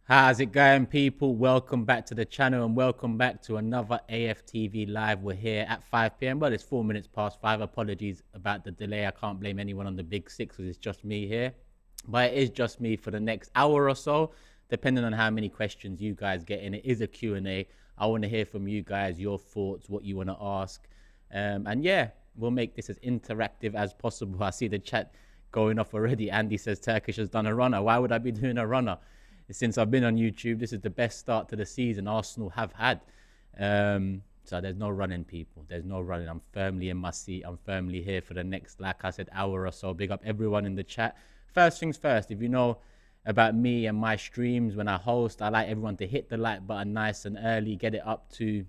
How's it going, people? Welcome back to the channel and welcome back to another AFTV live. We're here at 5 p.m. Well, it's 4 minutes past 5. Apologies about the delay. I can't blame anyone on the big six because it's just me here. But it is just me for the next hour or so, depending on how many questions you guys get in. It is a Q&A. I want to hear from you guys, your thoughts, what you want to ask. And yeah, we'll make this as interactive as possible. I see the chat going off already. Andy says Turkish has done a runner. Why would I be doing a runner? Since I've been on YouTube, this is the best start to the season Arsenal have had. So there's no running, people. There's no running. I'm firmly in my seat. I'm firmly here for the next, like I said, hour or so. Big up everyone in the chat. First things first, if you know about me and my streams, when I host, I like everyone to hit the like button nice and early. Get it up to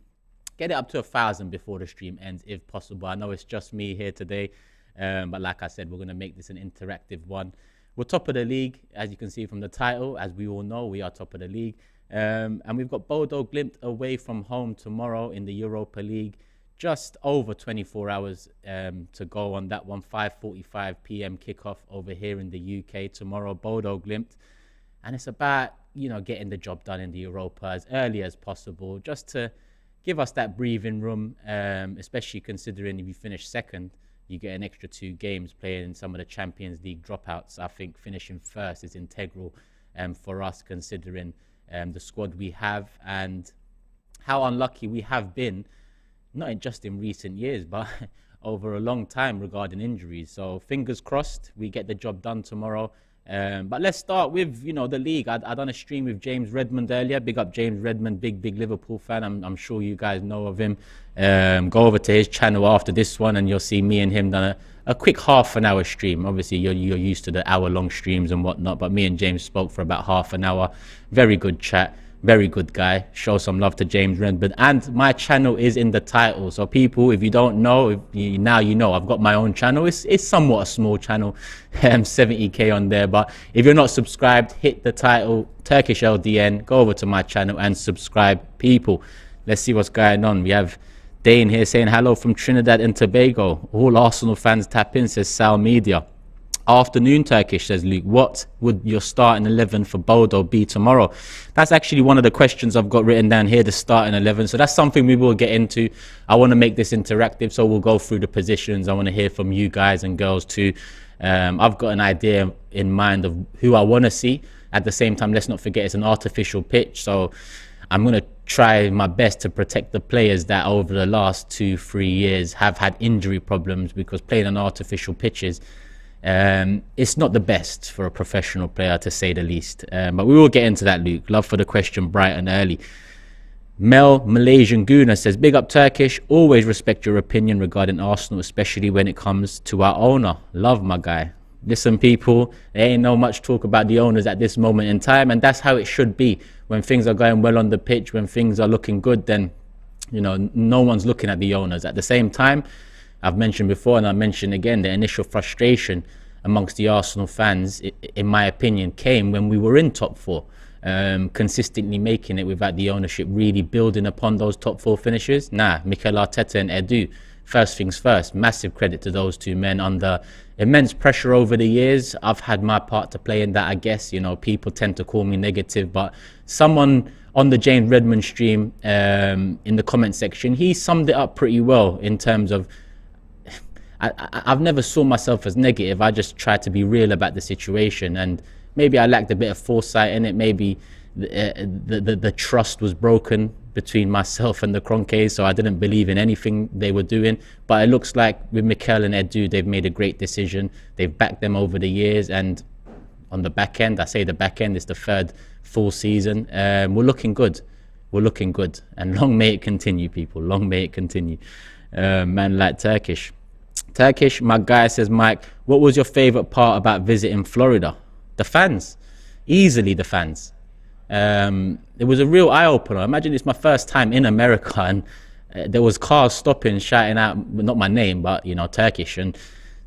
1,000 before the stream ends, if possible. I know it's just me here today, but like I said, we're going to make this an interactive one. We're top of the league, as you can see from the title. As we all know, we are top of the league. And we've got Bodo Glimt away from home tomorrow in the Europa League. Just over 24 hours to go on that one. 5:45 p.m. kickoff over here in the UK tomorrow. Bodo Glimt. And it's about, getting the job done in the Europa as early as possible, just to give us that breathing room, especially considering if you finish second, you get an extra 2 games playing in some of the Champions League dropouts. I think finishing first is integral for us, considering the squad we have and how unlucky we have been, not just in recent years, but over a long time regarding injuries. So fingers crossed we get the job done tomorrow. But let's start with, the league. I done a stream with James Redmond earlier. Big up James Redmond, big Liverpool fan. I'm sure you guys know of him. Go over to his channel after this one and you'll see me and him done a quick half an hour stream. Obviously, you're used to the hour-long streams and whatnot, but me and James spoke for about half an hour. Very good chat. Very good guy. Show some love to James Redmond. And my channel is in the title. So people, if you don't know, now you know. I've got my own channel. It's somewhat a small channel. 70k on there. But if you're not subscribed, hit the title, Turkish LDN. Go over to my channel and subscribe, people. Let's see what's going on. We have Dane here saying hello from Trinidad and Tobago. All Arsenal fans tap in, says Sal Media. Afternoon Turkish, says Luke. What would your starting 11 for Bodo be tomorrow? That's actually one of the questions I've got written down here, the starting 11. So that's something we will get into. I want to make this interactive, so we'll go through the positions. I want to hear from you guys and girls too. I've got an idea in mind of who I want to see. At the same time, let's not forget it's an artificial pitch. So I'm going to try my best to protect the players that over the last 2-3 years have had injury problems, because playing on artificial pitches, it's not the best for a professional player, to say the least. But we will get into that, Luke. Love for the question, bright and early. Malaysian Guna says, big up Turkish. Always respect your opinion regarding Arsenal, especially when it comes to our owner. Love, my guy. Listen, people, there ain't no much talk about the owners at this moment in time, and that's how it should be. When things are going well on the pitch, when things are looking good, then, no one's looking at the owners. At the same time, I've mentioned before and I mentioned again, the initial frustration amongst the Arsenal fans, in my opinion, came when we were in top 4, consistently making it without the ownership really building upon those top 4 finishes. Mikel Arteta and Edu, first things first, massive credit to those 2 men under immense pressure over the years. I've had my part to play in that, I guess. People tend to call me negative, but someone on the James Redmond stream, in the comment section, he summed it up pretty well in terms of, I've never saw myself as negative. I just tried to be real about the situation, and maybe I lacked a bit of foresight in it. Maybe the trust was broken between myself and the Kroenkes, so I didn't believe in anything they were doing. But it looks like with Mikel and Edu, they've made a great decision. They've backed them over the years, and on the back end, I say the back end, it's the 3rd full season. We're looking good. We're looking good, and long may it continue, people. Long may it continue. Man like Turkish, my guy says, Mike, what was your favorite part about visiting Florida? The fans. Easily the fans. It was a real eye-opener. Imagine it's my first time in America, and there was cars stopping, shouting out, not my name, but, Turkish. And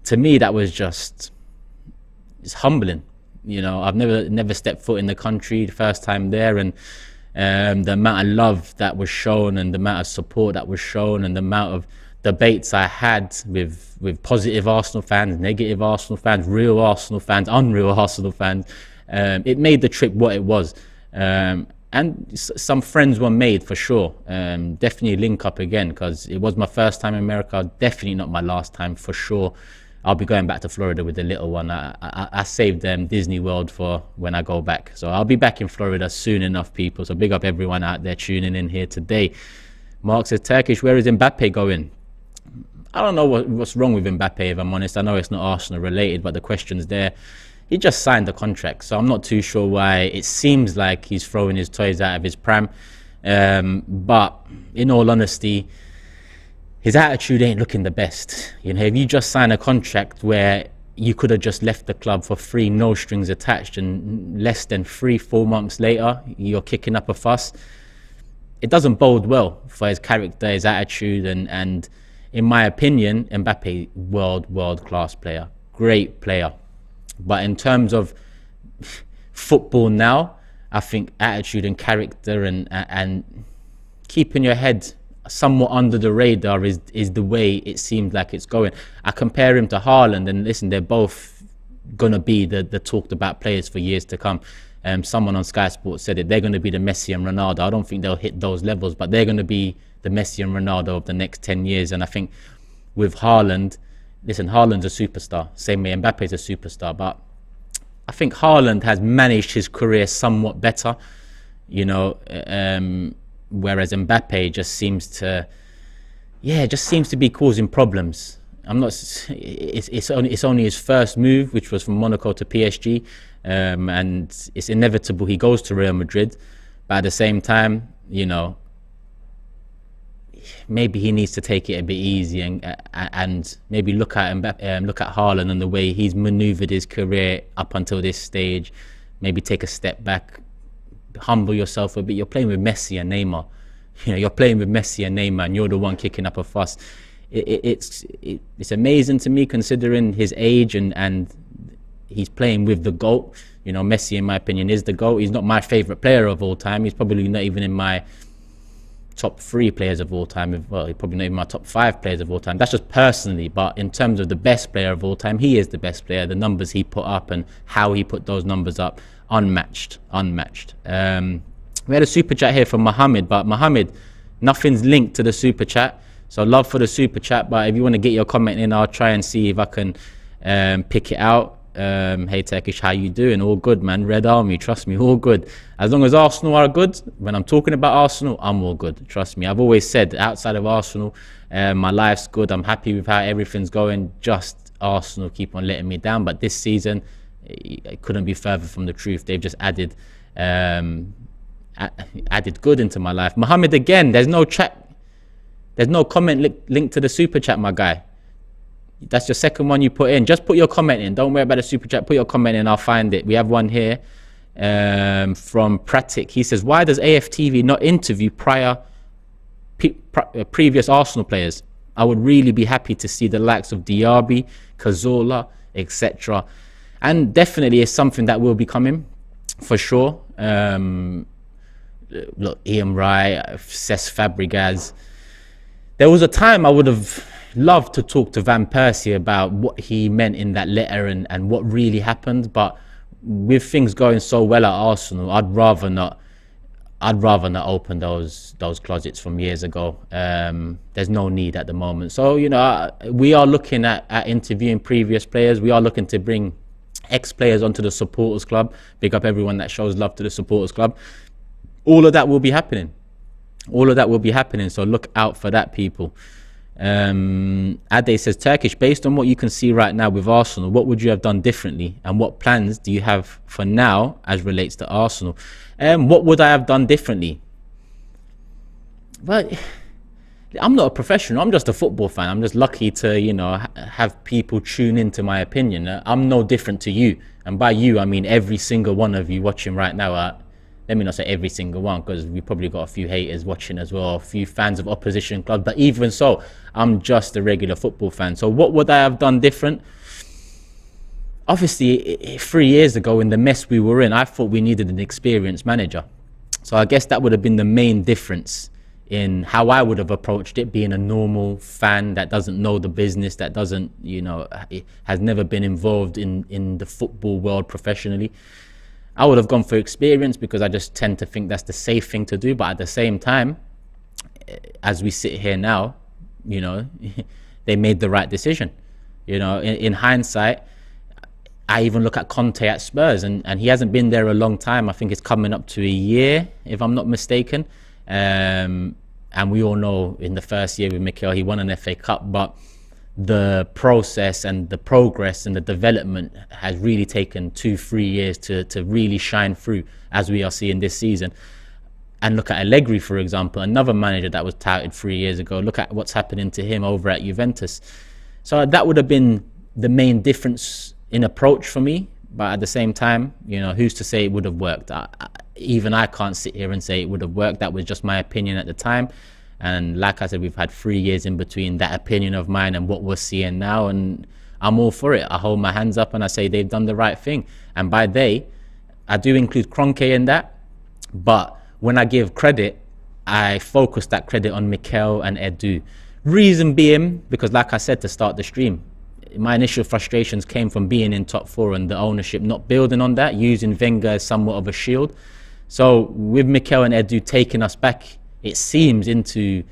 to me, that was it's humbling. I've never stepped foot in the country, the first time there, and the amount of love that was shown and the amount of support that was shown and the amount of debates I had with positive Arsenal fans, negative Arsenal fans, real Arsenal fans, unreal Arsenal fans. It made the trip what it was. And some friends were made for sure. Definitely link up again, because it was my first time in America. Definitely not my last time for sure. I'll be going back to Florida with the little one. I saved Disney World for when I go back. So I'll be back in Florida soon enough, people. So big up everyone out there tuning in here today. Mark says, Turkish, where is Mbappé going? I don't know what's wrong with Mbappé, if I'm honest. I know it's not Arsenal related, but the question's there. He just signed the contract, so I'm not too sure why it seems like he's throwing his toys out of his pram. But in all honesty, his attitude ain't looking the best. You know, if you just sign a contract where you could have just left the club for free, no strings attached, and less than 3-4 months later, you're kicking up a fuss, it doesn't bode well for his character, his attitude, and in my opinion, Mbappé, world class player, great player. But in terms of football now, I think attitude and character and keeping your head somewhat under the radar is the way it seems like it's going. I compare him to Haaland, and listen, they're both going to be the talked about players for years to come. Someone on Sky Sports said it, they're going to be the Messi and Ronaldo. I don't think they'll hit those levels, but they're going to be the Messi and Ronaldo of the next 10 years. And I think with Haaland, listen, Haaland's a superstar. Same way Mbappe's a superstar. But I think Haaland has managed his career somewhat better, you know, whereas Mbappé just seems to be causing problems. It's only his first move, which was from Monaco to PSG, and it's inevitable he goes to Real Madrid. But at the same time, you know, maybe he needs to take it a bit easy and maybe look at Haaland and the way he's manoeuvred his career up until this stage. Maybe take a step back, humble yourself a bit. You're playing with Messi and Neymar. You know, you're playing with Messi and Neymar, and you're the one kicking up a fuss. It's amazing to me, considering his age and he's playing with the GOAT. You know, Messi, in my opinion, is the GOAT. He's not my favourite player of all time. He's probably not even in my top 3 players of all time. Well, he's probably not even my top 5 players of all time. That's just personally. But in terms of the best player of all time, he is the best player. The numbers he put up and how he put those numbers up, unmatched. We had a super chat here from Mohammed, but Mohammed, nothing's linked to the super chat. So love for the super chat, but if you want to get your comment in, I'll try and see if I can pick it out. Hey Turkish, how you doing? All good, man. Red Army, trust me, all good. As long as Arsenal are good, when I'm talking about Arsenal, I'm all good. Trust me. I've always said, outside of Arsenal, my life's good. I'm happy with how everything's going. Just Arsenal keep on letting me down. But this season, it couldn't be further from the truth. They've just added good into my life. Mohammed, again, there's no chat. There's no comment linked to the super chat, my guy. That's your second one you put in. Just put your comment in. Don't worry about the super chat. Put your comment in. I'll find it. We have one here from Pratik. He says, why does AFTV not interview previous Arsenal players? I would really be happy to see the likes of Diaby, Cazorla, etc. And definitely it's something that will be coming for sure. Look, Ian Wright, Cesc Fabregas. There was a time I would have loved to talk to Van Persie about what he meant in that letter and what really happened, but with things going so well at Arsenal, I'd rather not open those closets from years ago. There's no need at the moment. So, you know, we are looking at interviewing previous players. We are looking to bring ex-players onto the supporters club. Big up everyone that shows love to the supporters club. All of that will be happening. So look out for that, people. Ade says, Turkish, based on what you can see right now with Arsenal, what would you have done differently, and what plans do you have for now as relates to Arsenal? What would I have done differently? Well, I'm not a professional. I'm just a football fan. I'm just lucky to, you know, have people tune into my opinion. I'm no different to you, and by you I mean every single one of you watching right now. Let me not say every single one, because we probably got a few haters watching as well, a few fans of opposition clubs. But even so, I'm just a regular football fan. So what would I have done different? Obviously, 3 years ago, in the mess we were in, I thought we needed an experienced manager. So I guess that would have been the main difference in how I would have approached it, being a normal fan that doesn't know the business, that doesn't, you know, has never been involved in the football world professionally. I would have gone for experience because I just tend to think that's the safe thing to do. But at the same time, as we sit here now, you know, they made the right decision. You know, in hindsight, I even look at Conte at Spurs, and he hasn't been there a long time. I think it's coming up to a year, if I'm not mistaken. And we all know in the first year with Mikel, he won an FA Cup, but the process and the progress and the development has really taken 2-3 years to really shine through, as we are seeing this season. And look at Allegri, for example, another manager that was touted 3 years ago. Look at what's happening to him over at Juventus. So that would have been the main difference in approach for me. But at the same time, you know, who's to say it would have worked? Even I can't sit here and say it would have worked. That was just my opinion at the time. And like I said, we've had 3 years in between that opinion of mine and what we're seeing now. And I'm all for it. I hold my hands up and I say they've done the right thing. And by they, I do include Kroenke in that. But when I give credit, I focus that credit on Mikel and Edu. Reason being, because like I said to start the stream, my initial frustrations came from being in top four and the ownership not building on that, using Wenger as somewhat of a shield. So with Mikel and Edu taking us back, it seems, into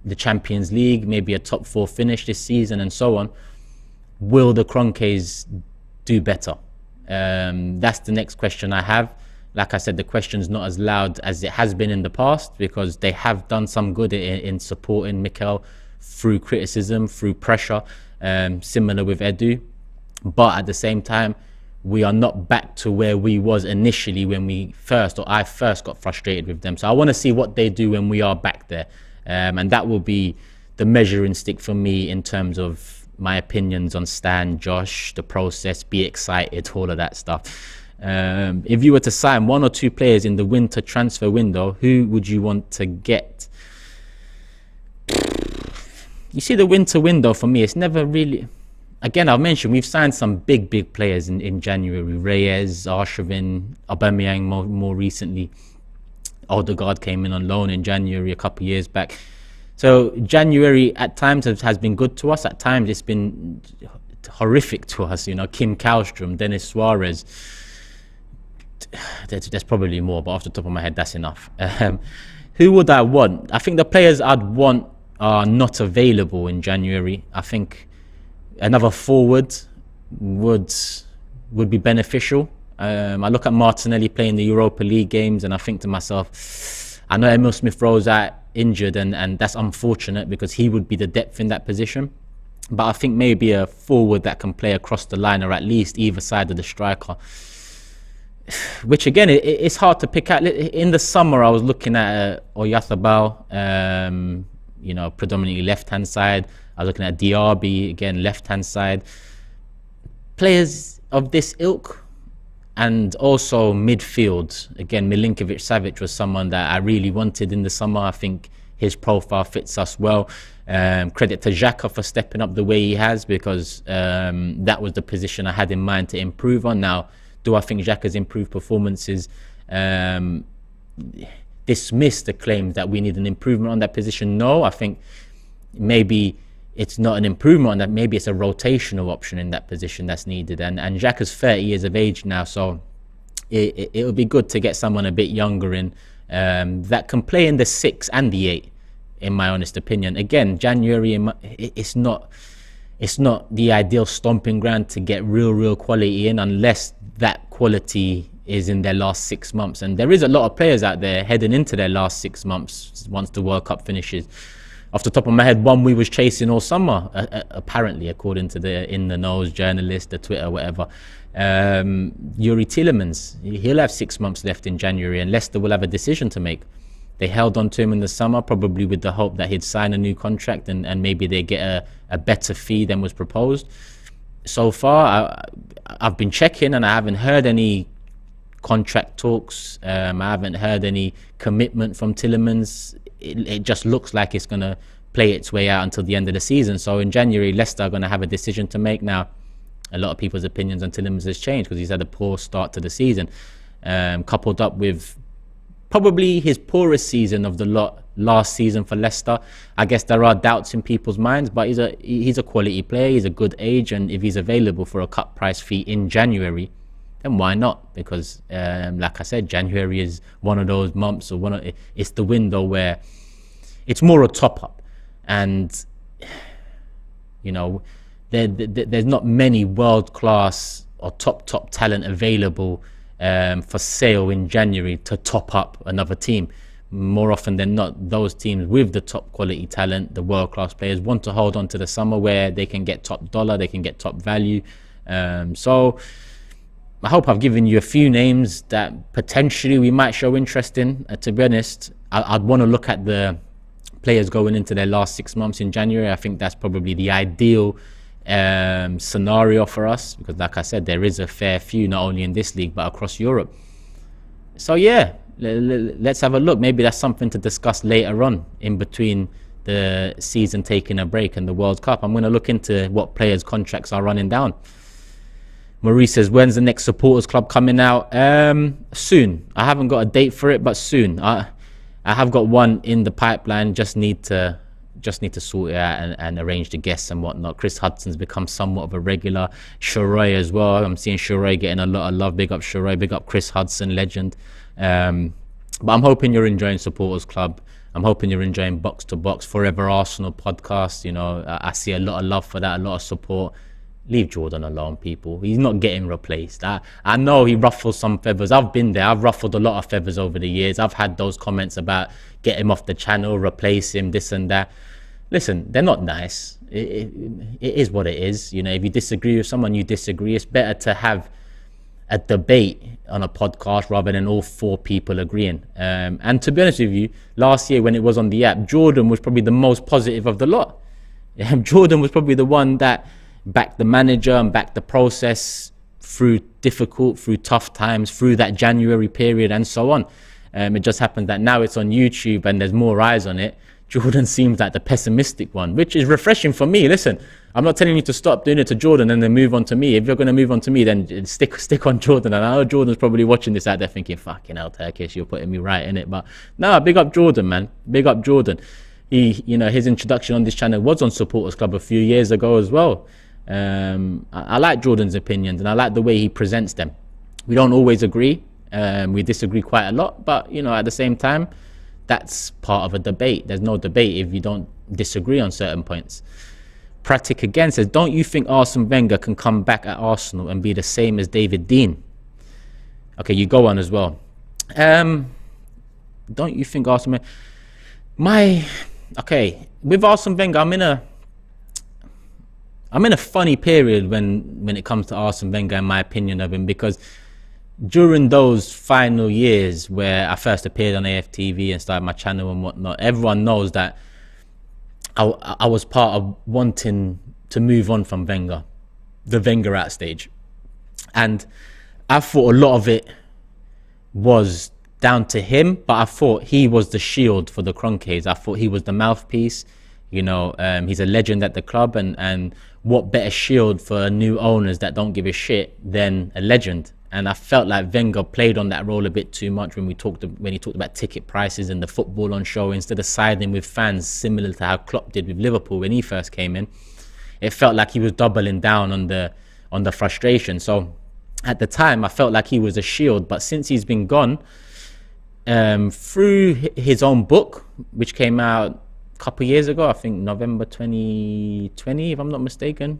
the Champions League, maybe a top four finish this season and so on, will the Kroenkes do better? That's the next question I have. Like I said, the question's not as loud as it has been in the past because they have done some good in supporting Mikel through criticism, through pressure, similar with Edu. But at the same time, we are not back to where we was initially when I first got frustrated with them. So I want to see what they do when we are back there. And that will be the measuring stick for me in terms of my opinions on Stan, Josh, the process, be excited, all of that stuff. If you were to sign 1 or 2 players in the winter transfer window, who would you want to get? You see, the winter window for me, it's never really... Again, I've mentioned we've signed some big players in January. Reyes, Arshavin, Aubameyang more recently. Odegaard came in on loan in January a couple of years back. So January at times has been good to us. At times it's been horrific to us. You know, Kim Kallstrom, Denis Suarez. There's probably more, but off the top of my head, that's enough. Who would I want? I think the players I'd want are not available in January. I think another forward would be beneficial. I look at Martinelli playing the Europa League games and I think to myself, I know Emil Smith-Rowe's out injured and that's unfortunate because he would be the depth in that position. But I think maybe a forward that can play across the line or at least either side of the striker. Which again, it's hard to pick out. In the summer, I was looking at Oyarzabal, you know, predominantly left-hand side. I was looking at Diaby, again, left-hand side. Players of this ilk, and also midfield. Again, Milinkovic-Savic was someone that I really wanted in the summer. I think his profile fits us well. Credit to Xhaka for stepping up the way he has because that was the position I had in mind to improve on. Now, do I think Xhaka's improved performances dismiss the claim that we need an improvement on that position? No, I think maybe it's not an improvement on that. Maybe it's a rotational option in that position that's needed. And Xhaka's 30 years of age now, so it would be good to get someone a bit younger in that can play in the 6 and the 8, in my honest opinion. Again, January, it's not the ideal stomping ground to get real quality in unless that quality is in their last 6 months. And there is a lot of players out there heading into their last 6 months once the World Cup finishes. Off the top of my head, one we was chasing all summer, apparently, according to the in-the-nose journalist, the Twitter, whatever. Yuri Tielemans, he'll have 6 months left in January and Leicester will have a decision to make. They held on to him in the summer, probably with the hope that he'd sign a new contract and maybe they get a better fee than was proposed. So far, I've been checking and I haven't heard any contract talks. I haven't heard any commitment from Tielemans. It just looks like it's going to play its way out until the end of the season. So in January, Leicester are going to have a decision to make. Now, a lot of people's opinions on Tielemans has changed because he's had a poor start to the season, coupled up with probably his poorest season of the lot last season for Leicester. I guess there are doubts in people's minds, but he's a quality player. He's a good age, and if he's available for a cut price fee in January, then why not? Because like I said, January is one of those months, or it's the window where it's more a top up, and you know, there's not many world class or top talent available for sale in January to top up another team. More often than not, those teams with the top quality talent, the world class players, want to hold on to the summer where they can get top dollar, they can get top value. So I hope I've given you a few names that potentially we might show interest in. To be honest, I'd want to look at the players going into their last 6 months in January. I think that's probably the ideal scenario for us, because like I said, there is a fair few, not only in this league but across Europe. So yeah, let's have a look. Maybe that's something to discuss later on, in between the season taking a break and the World Cup. I'm going to look into what players' contracts are running down. Maurice says, when's the next supporters club coming out? Soon. I haven't got a date for it, but soon. I have got one in the pipeline. Just need to sort it out and arrange the guests and whatnot. Chris Hudson's become somewhat of a regular. Shuroi as well. I'm seeing Shuroi getting a lot of love. Big up Shuroi. Big up Chris Hudson, legend. But I'm hoping you're enjoying Supporters Club. I'm hoping you're enjoying Box to Box, Forever Arsenal podcast. You know, I see a lot of love for that, a lot of support. Leave Jordan alone, people. He's not getting replaced. I know he ruffles some feathers. I've been there. I've ruffled a lot of feathers over the years. I've had those comments about get him off the channel, replace him, this and that. Listen, they're not nice. It is what it is. You know, if you disagree with someone, you disagree. It's better to have a debate on a podcast rather than all four people agreeing. And to be honest with you, last year when it was on the app, Jordan was probably the most positive of the lot. Jordan was probably the one that backed the manager and backed the process through tough times, through that January period and so on. It just happened that now it's on YouTube and there's more eyes on it. Jordan seems like the pessimistic one, which is refreshing for me. Listen, I'm not telling you to stop doing it to Jordan and then move on to me. If you're going to move on to me, then stick on Jordan. And I know Jordan's probably watching this out there thinking, fucking hell, Turkish, you're putting me right in it. But no, big up Jordan, man. Big up Jordan. His introduction on this channel was on Supporters Club a few years ago as well. I like Jordan's opinions and I like the way he presents them. We don't always agree. We disagree quite a lot. But, at the same time, that's part of a debate. There's no debate if you don't disagree on certain points. Pratik again says, don't you think Arsene Wenger can come back at Arsenal and be the same as David Dein? Okay, you go on as well. Don't you think Arsene Wenger... with Arsene Wenger, I'm in a funny period when it comes to Arsene Wenger and my opinion of him, because during those final years where I first appeared on AFTV and started my channel and whatnot, everyone knows that I was part of wanting to move on from Wenger, the Wenger out stage. And I thought a lot of it was down to him, but I thought he was the shield for the Kroenkes. I thought he was the mouthpiece. He's a legend at the club, and what better shield for new owners that don't give a shit than a legend? And I felt like Wenger played on that role a bit too much when he talked about ticket prices and the football on show, instead of siding with fans, similar to how Klopp did with Liverpool when he first came in. It felt like he was doubling down on the frustration. So at the time, I felt like he was a shield. But since he's been gone, through his own book, which came out a couple of years ago, I think November 2020, if I'm not mistaken.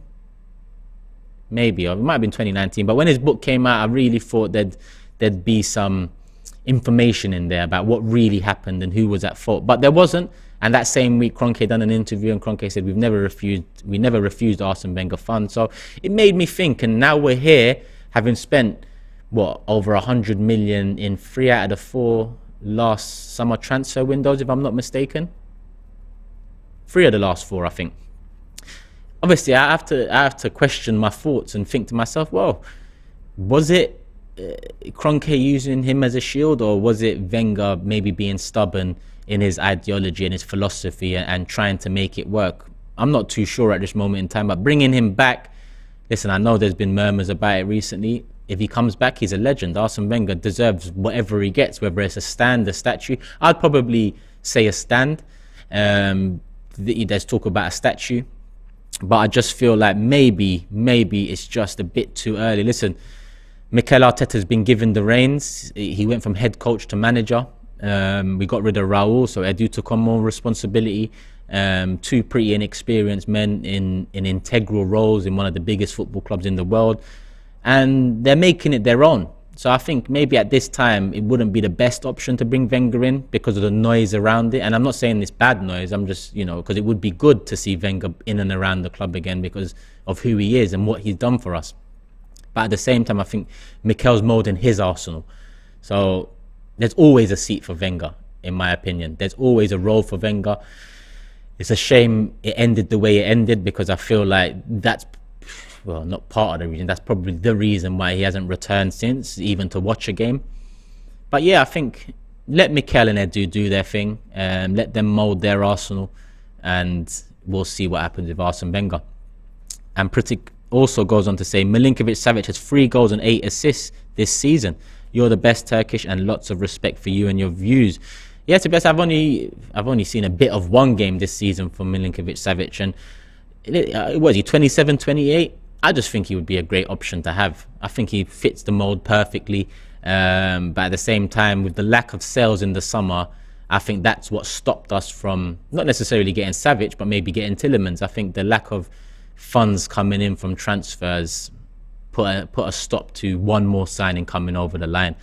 Maybe, or it might have been 2019. But when his book came out, I really thought there'd be some information in there about what really happened and who was at fault. But there wasn't. And that same week, Kroenke done an interview, and Kroenke said, we never refused Arsene Wenger funds. So it made me think, and now we're here, having spent, over 100 million in 3 out of the 4 last summer transfer windows, if I'm not mistaken. 3 of the last 4, I think. Obviously, I have to question my thoughts and think to myself, was it Kroenke using him as a shield, or was it Wenger maybe being stubborn in his ideology and his philosophy and trying to make it work? I'm not too sure at this moment in time, but bringing him back, listen, I know there's been murmurs about it recently. If he comes back, he's a legend. Arsene Wenger deserves whatever he gets, whether it's a stand, a statue. I'd probably say a stand. There's talk about a statue. But I just feel like maybe it's just a bit too early. Listen, Mikel Arteta's been given the reins. He went from head coach to manager. We got rid of Raul, so Edu took on more responsibility. Two pretty inexperienced men in integral roles in one of the biggest football clubs in the world, and they're making it their own. So I think maybe at this time it wouldn't be the best option to bring Wenger in because of the noise around it. And I'm not saying it's bad noise, I'm just, because it would be good to see Wenger in and around the club again because of who he is and what he's done for us. But at the same time, I think Mikel's moulding his Arsenal. So there's always a seat for Wenger, in my opinion. There's always a role for Wenger. It's a shame it ended the way it ended because I feel like that's, well, not part of the reason. That's probably the reason why he hasn't returned since, even to watch a game. But yeah, I think let Mikel and Edu do their thing. Let them mould their Arsenal, and we'll see what happens with Arsene Wenger. And Pritik also goes on to say, Milinkovic-Savic has 3 goals and 8 assists this season. You're the best Turkish, and lots of respect for you and your views. Yeah, to be honest, I've only seen a bit of one game this season from Milinkovic-Savic, and was he 27, 28? I just think he would be a great option to have. I think he fits the mould perfectly. But at the same time, with the lack of sales in the summer, I think that's what stopped us from not necessarily getting Savic, but maybe getting Tielemans. I think the lack of funds coming in from transfers put a stop to one more signing coming over the line.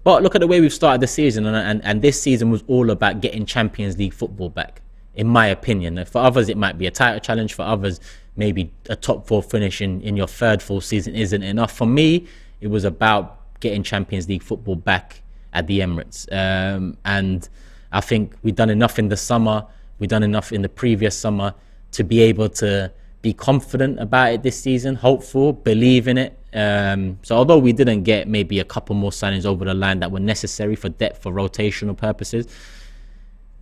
But look at the way we've started the season, and this season was all about getting Champions League football back, in my opinion. For others, it might be a title challenge. For others, maybe a top 4 finish in your third full season isn't enough. For me, it was about getting Champions League football back at the Emirates. And I think we've done enough in the summer, we've done enough in the previous summer to be able to be confident about it this season, hopeful, believe in it. So although we didn't get maybe a couple more signings over the line that were necessary for depth, for rotational purposes,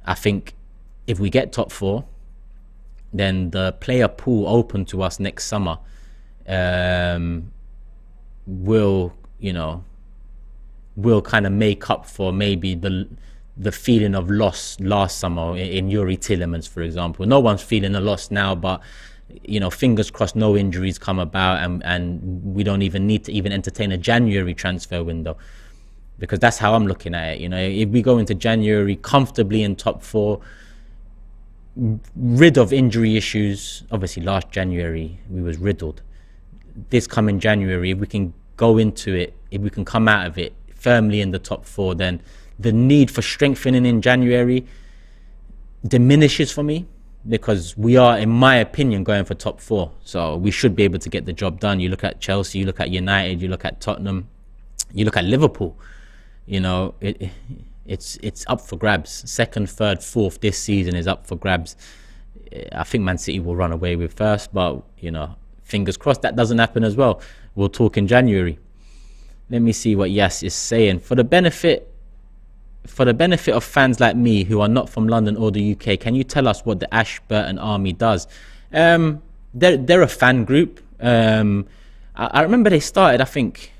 I think if we get top 4, then the player pool open to us next summer will kind of make up for maybe the feeling of loss last summer in Yuri Tielemans, for example. No one's feeling a loss now, but fingers crossed no injuries come about, and we don't even need to even entertain a January transfer window, because that's how I'm looking at it. If we go into January comfortably in top 4, rid of injury issues. Obviously last January we was riddled. This coming January, if we can go into it, if we can come out of it firmly in the top 4, then the need for strengthening in January diminishes for me, because we are, in my opinion, going for top 4. So we should be able to get the job done. You look at Chelsea, you look at United, you look at Tottenham, you look at Liverpool. It's up for grabs. 2nd, 3rd, 4th this season is up for grabs. I think Man City will run away with first, but fingers crossed that doesn't happen as well. We'll talk in January. Let me see what Yas is saying. For the benefit of fans like me who are not from London or the UK, can you tell us what the Ashburton Army does? They're a fan group. I remember they started, I think,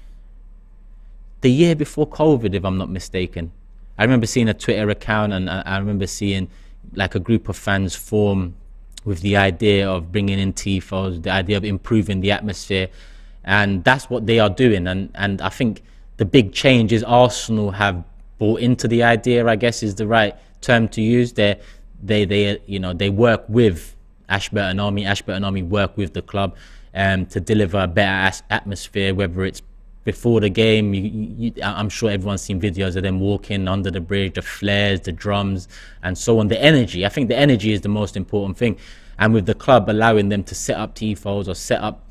the year before COVID, if I'm not mistaken. I remember seeing a Twitter account, and I remember seeing like a group of fans form with the idea of bringing in tifos, the idea of improving the atmosphere, and that's what they are doing. And I think the big change is Arsenal have bought into the idea, I guess is the right term to use. They work with Ashburton Army. Ashburton Army work with the club to deliver a better atmosphere, whether it's before the game. I'm sure everyone's seen videos of them walking under the bridge, the flares, the drums, and so on. The energy, I think the energy is the most important thing. And with the club allowing them to set up tifos or set up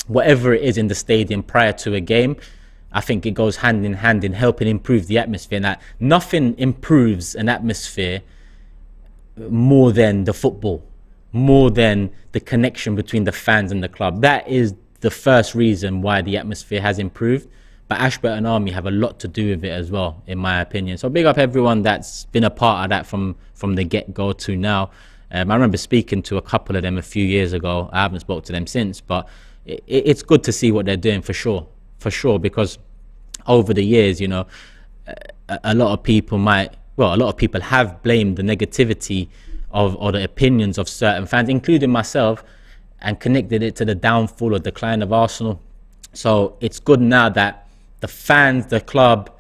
whatever it is in the stadium prior to a game, I think it goes hand in hand in helping improve the atmosphere. And that nothing improves an atmosphere more than the football, more than the connection between the fans and the club. That is the first reason why the atmosphere has improved. But Ashburton Army have a lot to do with it as well, in my opinion. So big up everyone that's been a part of that from the get-go to now. I remember speaking to a couple of them a few years ago. I haven't spoken to them since, but it's good to see what they're doing for sure, because over the years, a lot of people have blamed the negativity or the opinions of certain fans, including myself, and connected it to the downfall or decline of Arsenal. So it's good now that the fans, the club,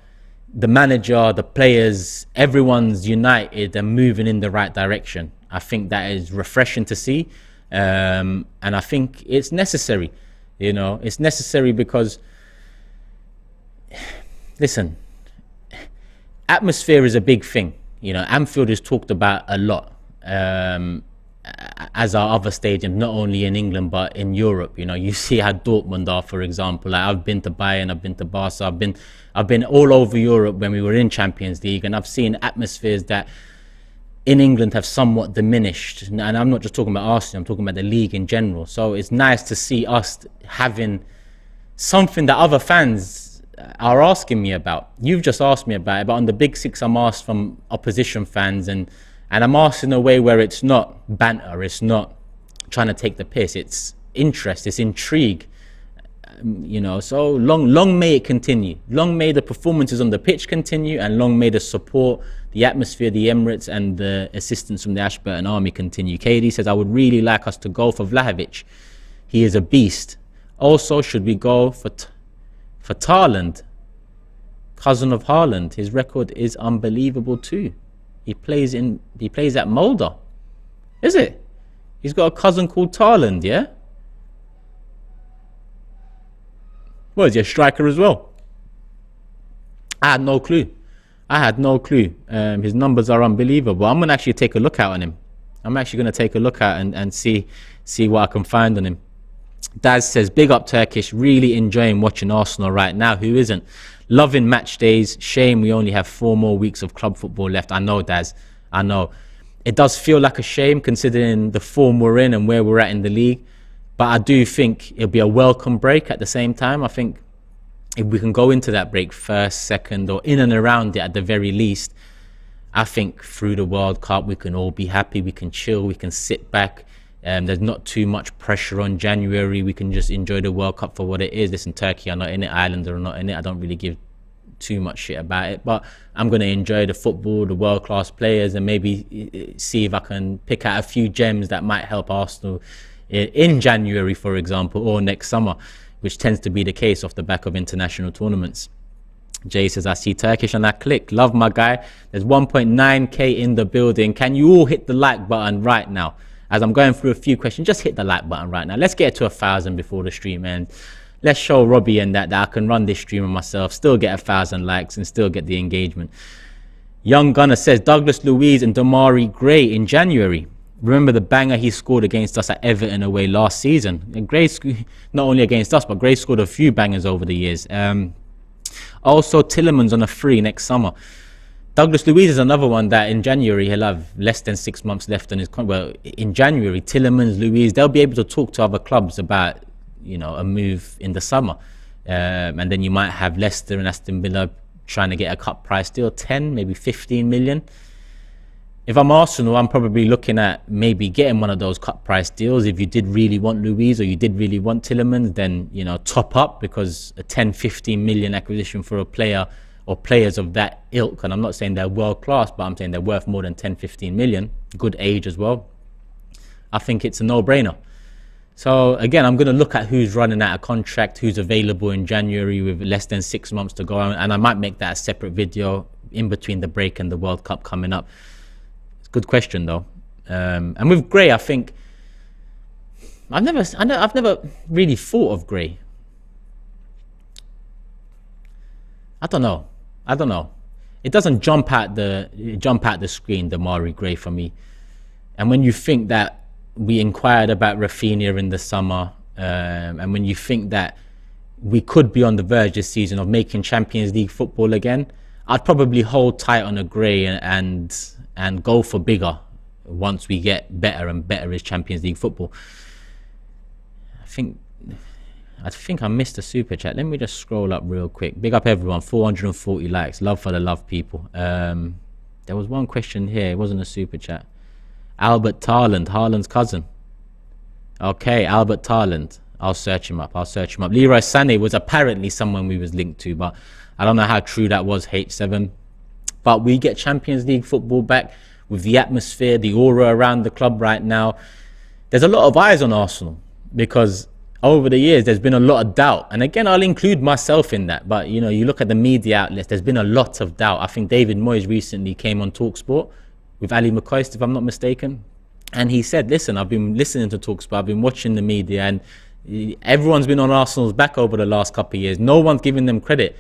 the manager, the players, everyone's united and moving in the right direction. I think that is refreshing to see. And I think it's necessary. It's necessary because, listen, atmosphere is a big thing. Anfield is talked about a lot, as our other stadiums, not only in England but in Europe. You see how Dortmund are, for example. Like, I've been to Bayern, I've been to Barca, I've been all over Europe when we were in Champions League, and I've seen atmospheres that in England have somewhat diminished. And I'm not just talking about Arsenal, I'm talking about the league in general. So it's nice to see us having something that other fans are asking me about. You've just asked me about it, but on the Big Six, I'm asked from opposition fans, and I'm asked in a way where it's not banter, it's not trying to take the piss, it's interest, it's intrigue. So long may it continue. Long may the performances on the pitch continue, and long may the support, the atmosphere, the Emirates, and the assistance from the Ashburton Army continue. KD says, I would really like us to go for Vlahovic. He is a beast. Also, should we go for Haaland, cousin of Haaland? His record is unbelievable too. He plays at Mulder. Is it? He's got a cousin called Haaland, yeah? Well, is he a striker as well? I had no clue. His numbers are unbelievable. I'm going to actually take a look out on him. I'm actually going to take a look at and see what I can find on him. Daz says, big up Turkish. Really enjoying watching Arsenal right now. Who isn't? Loving match days. Shame we only have 4 more weeks of club football left. I know, Daz. I know. It does feel like a shame considering the form we're in and where we're at in the league. But I do think it'll be a welcome break at the same time. I think if we can go into that break first, second, or in and around it at the very least, I think through the World Cup we can all be happy, we can chill, we can sit back. There's not too much pressure on January. We can just enjoy the World Cup for what it is. Listen, Turkey are not in it, Ireland are not in it. I don't really give too much shit about it, but I'm going to enjoy the football, the world-class players, and maybe see if I can pick out a few gems that might help Arsenal in January, for example, or next summer, which tends to be the case off the back of international tournaments. Jay says, I see Turkish and I click. Love my guy. There's 1.9k in the building. Can you all hit the like button right now? As I'm going through a few questions, just hit the like button right now. Let's get to 1,000 before the stream ends. Let's show Robbie and that I can run this stream on myself, still get 1,000 likes and still get the engagement. Young Gunner says, Douglas Luiz and Damari Gray in January. Remember the banger he scored against us at Everton away last season. And Gray, not only against us, but Gray scored a few bangers over the years. Also, Tillemans on a free next summer. Douglas Luiz is another one that in January he'll have less than 6 months left on his contract. Well, in January, Tillemans, Luiz, they'll be able to talk to other clubs about, a move in the summer. And then you might have Leicester and Aston Villa trying to get a cut price deal, 10, maybe 15 million. If I'm Arsenal, I'm probably looking at maybe getting one of those cut price deals. If you did really want Luiz or you did really want Tillemans, then, top up, because a 10, 15 million acquisition for a player or players of that ilk, and I'm not saying they're world class, but I'm saying they're worth more than 10, 15 million, good age as well. I think it's a no-brainer. So again, I'm going to look at who's running out of contract, who's available in January with less than 6 months to go, and I might make that a separate video in between the break and the World Cup coming up. Good question though. And with Gray, I think I've never really thought of Gray. I don't know. It doesn't jump out the screen, Damari Gray, for me. And when you think that we inquired about Rafinha in the summer, and when you think that we could be on the verge this season of making Champions League football again, I'd probably hold tight on a Gray and go for bigger once we get better and better as Champions League football. I think I missed a super chat. Let me just scroll up real quick. Big up everyone, 440 likes. Love for the love, people. There was one question here. It wasn't a super chat. Albert Haaland, Haaland's cousin. Okay, Albert Haaland. I'll search him up. Leroy Sané was apparently someone we was linked to, but I don't know how true that was, H7. But we get Champions League football back with the atmosphere, the aura around the club right now. There's a lot of eyes on Arsenal because over the years, there's been a lot of doubt. And again, I'll include myself in that. But, you know, you look at the media outlets, there's been a lot of doubt. I think David Moyes recently came on TalkSport with Ali McCoist, if I'm not mistaken. And he said, listen, I've been listening to TalkSport, I've been watching the media, and everyone's been on Arsenal's back over the last couple of years. No one's giving them credit.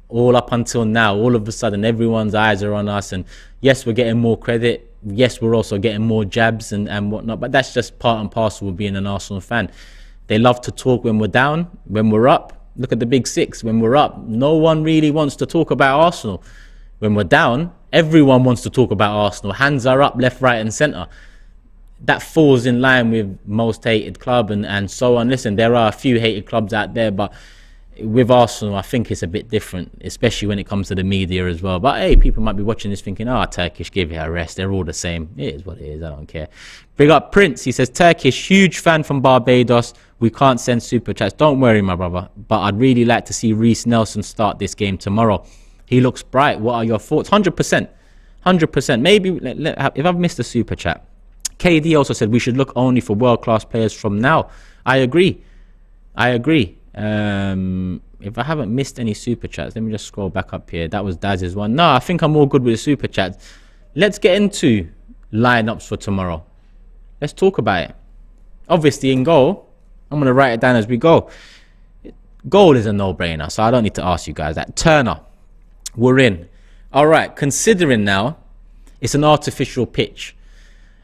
All up until now, all of a sudden, everyone's eyes are on us. And yes, we're getting more credit. Yes, we're also getting more jabs and whatnot. But that's just part and parcel of being an Arsenal fan. They love to talk when we're down, when we're up. Look at the big six. When we're up, no one really wants to talk about Arsenal. When we're down, everyone wants to talk about Arsenal. Hands are up, left, right and centre. That falls in line with most hated club and so on. Listen, there are a few hated clubs out there, but with Arsenal, I think it's a bit different, especially when it comes to the media as well. But hey, people might be watching this thinking, Turkish, give it a rest. They're all the same. It is what it is. I don't care. Big up Prince. He says, Turkish, huge fan from Barbados. We can't send super chats. Don't worry, my brother. But I'd really like to see Reece Nelson start this game tomorrow. He looks bright. What are your thoughts? 100%. 100%. Maybe, if I've missed a super chat. KD also said we should look only for world-class players from now. I agree. If I haven't missed any super chats, let me just scroll back up here. That was Daz's one. No, I think I'm all good with the super chats. Let's get into lineups for tomorrow. Let's talk about it. Obviously, in goal, I'm going to write it down as we go. Goal is a no-brainer, so I don't need to ask you guys that. Turner, we're in. All right, considering now it's an artificial pitch,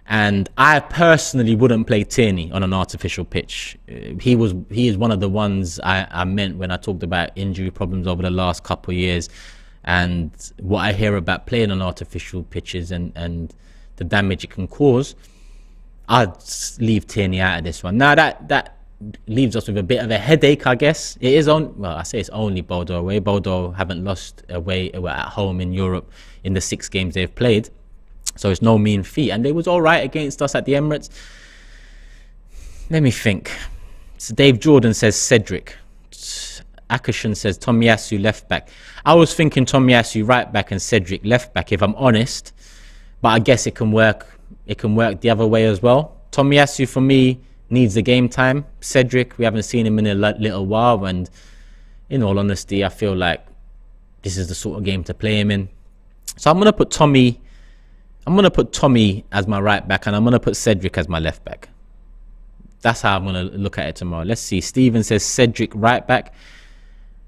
and I personally wouldn't play Tierney on an artificial pitch. He is one of the ones I meant when I talked about injury problems over the last couple of years, and what I hear about playing on artificial pitches and the damage it can cause. I'd leave Tierney out of this one. Now that leaves us with a bit of a headache, I guess. It is on. Well, I say it's only Bodo away. Bodo haven't lost away at home in Europe in the 6 games they've played. So it's no mean feat. And they was all right against us at the Emirates. Let me think. So Dave Jordan says Cedric. Akashan says Tomiyasu left back. I was thinking Tomiyasu right back and Cedric left back, if I'm honest. But I guess it can work. It can work the other way as well. Tomiyasu, for me, needs the game time. Cedric, we haven't seen him in a little while. And in all honesty, I feel like this is the sort of game to play him in. So I'm going to put Tommy as my right back, and I'm going to put Cedric as my left back. That's how I'm going to look at it tomorrow. Let's see. Steven says Cedric right back.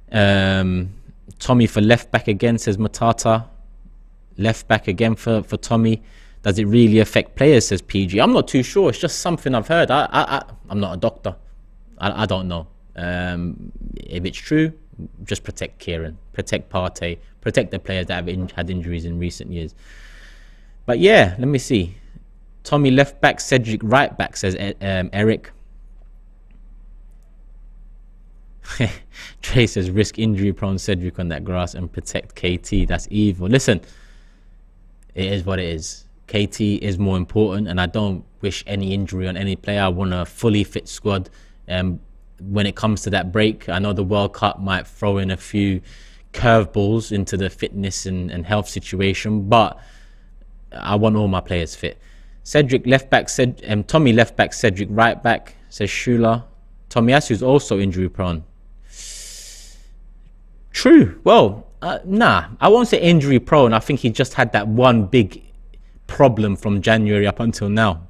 Tommy for left back again, says Matata. Left back again for Tommy. Does it really affect players, says PG? I'm not too sure. It's just something I've heard. I'm not a doctor. I don't know. If it's true, just protect Kieran, protect Partey, protect the players that have had injuries in recent years. But yeah, let me see. Tommy left back, Cedric right back, says Eric. Trey says risk injury prone Cedric on that grass and protect KT. That's evil. Listen, it is what it is. KT is more important, and I don't wish any injury on any player. I want a fully fit squad. When it comes to that break, I know the World Cup might throw in a few curveballs into the fitness and health situation, but I want all my players fit. Cedric left back, Tommy left back, Cedric right back, says Shula. Tomiyasu is also injury prone. True. Well, nah, I won't say injury prone. I think he just had that one big problem from January up until now.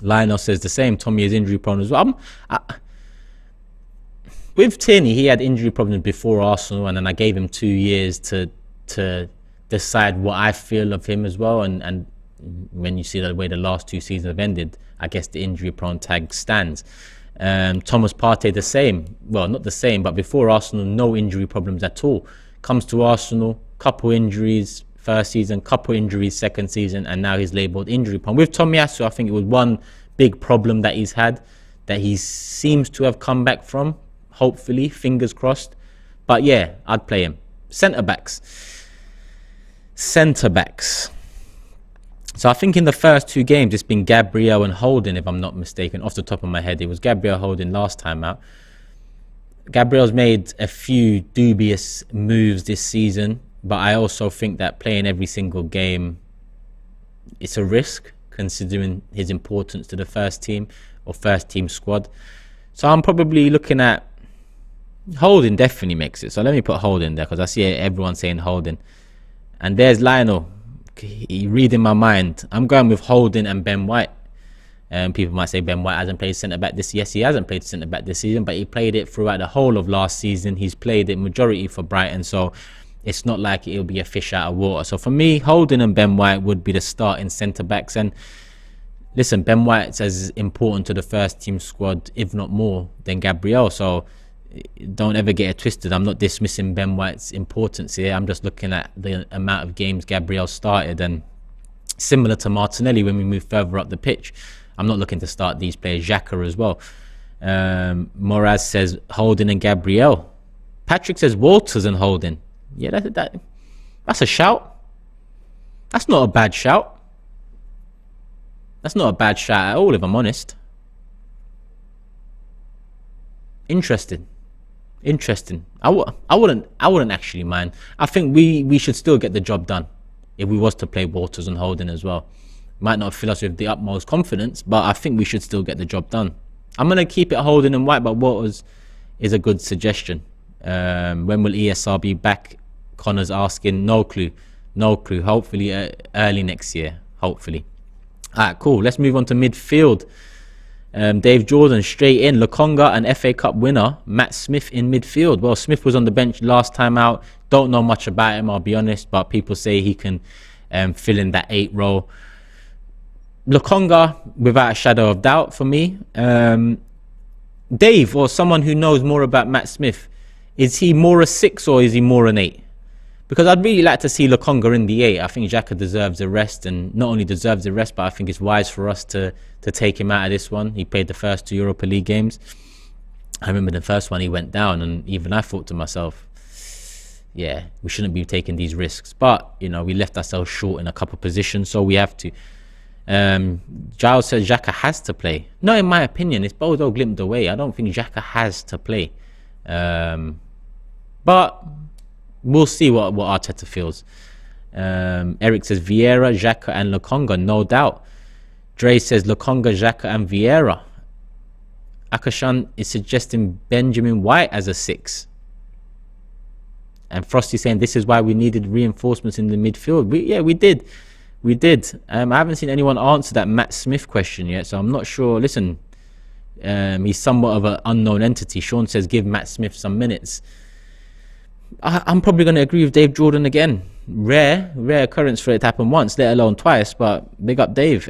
Lionel says the same. Tommy is injury prone as well. With Tierney, he had injury problems before Arsenal, and then I gave him 2 years to decide what I feel of him as well. And when you see the way the last 2 seasons have ended, I guess the injury prone tag stands. Thomas Partey the same. Well, not the same, but before Arsenal, no injury problems at all. Comes to Arsenal, couple injuries first season, couple injuries second season, and now he's labelled injury prone. With Tomiyasu, I think it was one big problem that he's had that he seems to have come back from. Hopefully, fingers crossed. But yeah, I'd play him. Centre backs. So I think in the first 2 games, it's been Gabriel and Holding, if I'm not mistaken. Off the top of my head, it was Gabriel Holding last time out. Gabriel's made a few dubious moves this season, but I also think that playing every single game, it's a risk, considering his importance to the first team or first team squad. So I'm probably looking at Holding definitely makes it. So let me put Holding there because I see everyone saying Holding. And there's Lionel. He reading my mind. I'm going with Holding and Ben White. People might say Ben White hasn't played centre-back this season. Yes, he hasn't played centre-back this season, but he played it throughout the whole of last season. He's played it majority for Brighton, so it's not like it'll be a fish out of water. So for me, Holding and Ben White would be the starting centre-backs. And listen, Ben White's as important to the first team squad, if not more, than Gabriel. So don't ever get it twisted. I'm not dismissing Ben White's importance here. I'm just looking at the amount of games Gabriel started, and similar to Martinelli when we move further up the pitch, I'm not looking to start these players. Xhaka as well. Moraz says Holding and Gabriel. Patrick says Walters and Holding. Yeah, that's a shout. That's not a bad shout. That's not a bad shout at all, if I'm honest. Interesting. I wouldn't actually mind. I think we should still get the job done if we was to play Walters and Holding as well. Might not fill us with the utmost confidence, but I think we should still get the job done. I'm gonna keep it Holding and White, but Walters is a good suggestion. When will ESR be back? Connor's asking. No clue. Hopefully early next year. Hopefully. Alright, cool. Let's move on to midfield. Dave Jordan straight in. Lokonga, an FA Cup winner. Matt Smith in midfield. Well, Smith was on the bench last time out. Don't know much about him, I'll be honest, but people say he can fill in that 8 role. Lokonga, without a shadow of doubt for me. Dave, or someone who knows more about Matt Smith, is he more a 6 or is he more an 8? Because I'd really like to see Lokonga in the 8. I think Xhaka deserves a rest, and not only deserves a rest, but I think it's wise for us to take him out of this one. He played the first 2 Europa League games. I remember the first one he went down, and even I thought to myself, yeah, we shouldn't be taking these risks. But, you know, we left ourselves short in a couple of positions, so we have to. Giles says Xhaka has to play. No, in my opinion, it's Bodo Glimt away. I don't think Xhaka has to play. But we'll see what Arteta feels. Eric says Vieira, Xhaka and Lokonga, no doubt. Dre says Lokonga, Xhaka and Vieira. Akashan is suggesting Benjamin White as a 6. And Frosty saying this is why we needed reinforcements in the midfield. We did. I haven't seen anyone answer that Matt Smith question yet, so I'm not sure. Listen, he's somewhat of an unknown entity. Sean says give Matt Smith some minutes. I'm probably going to agree with Dave Jordan again. Rare occurrence for it to happen once, let alone twice, but big up Dave.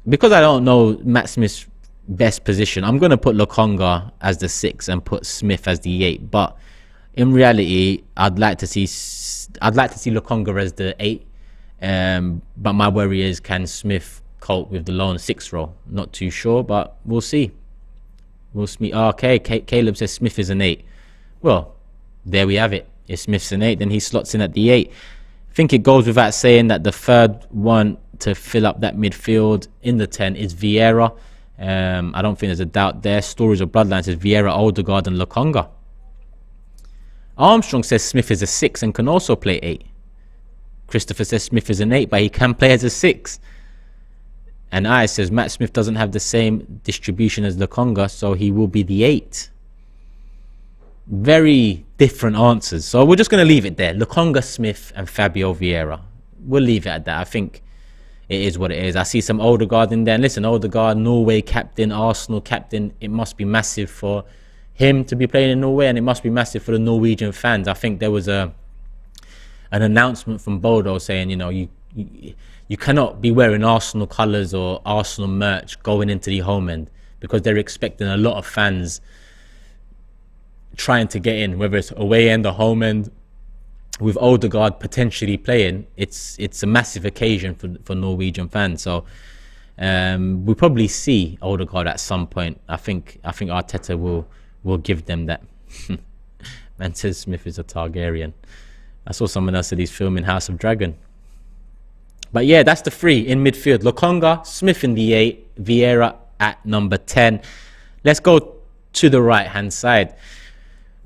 Because I don't know Matt Smith's best position, I'm going to put Lokonga as the 6 and put Smith as the 8, but in reality, I'd like to see Lokonga as the 8. But my worry is, can Smith cope with the lone 6 role? Not too sure, but we'll see. Okay, Caleb says Smith is an 8. Well, there we have it. If Smith's an 8, then he slots in at the 8. I think it goes without saying that the third one to fill up that midfield in the 10 is Vieira. I don't think there's a doubt there. Stories of Bloodline says Vieira, Odegaard and Lokonga. Armstrong says Smith is a 6 and can also play 8. Christopher says Smith is an 8, but he can play as a 6. And I says Matt Smith doesn't have the same distribution as Lokonga, so he will be the 8. Very different answers. So we're just going to leave it there. Lokonga, Smith and Fabio Vieira. We'll leave it at that. I think it is what it is. I see some Odegaard in there. And listen, Odegaard, Norway captain, Arsenal captain. It must be massive for him to be playing in Norway, and it must be massive for the Norwegian fans. I think there was an announcement from Bodo saying, you know, you cannot be wearing Arsenal colours or Arsenal merch going into the home end, because they're expecting a lot of fans trying to get in, whether it's away end or home end. With Odegaard potentially playing, it's a massive occasion for Norwegian fans. So we'll probably see Odegaard at some point. I think Arteta will give them that. Man says Smith is a Targaryen. I saw someone else said he's filming House of Dragon. But yeah, that's the 3 in midfield. Lokonga, Smith in the 8, Vieira at number 10. Let's go to the right-hand side.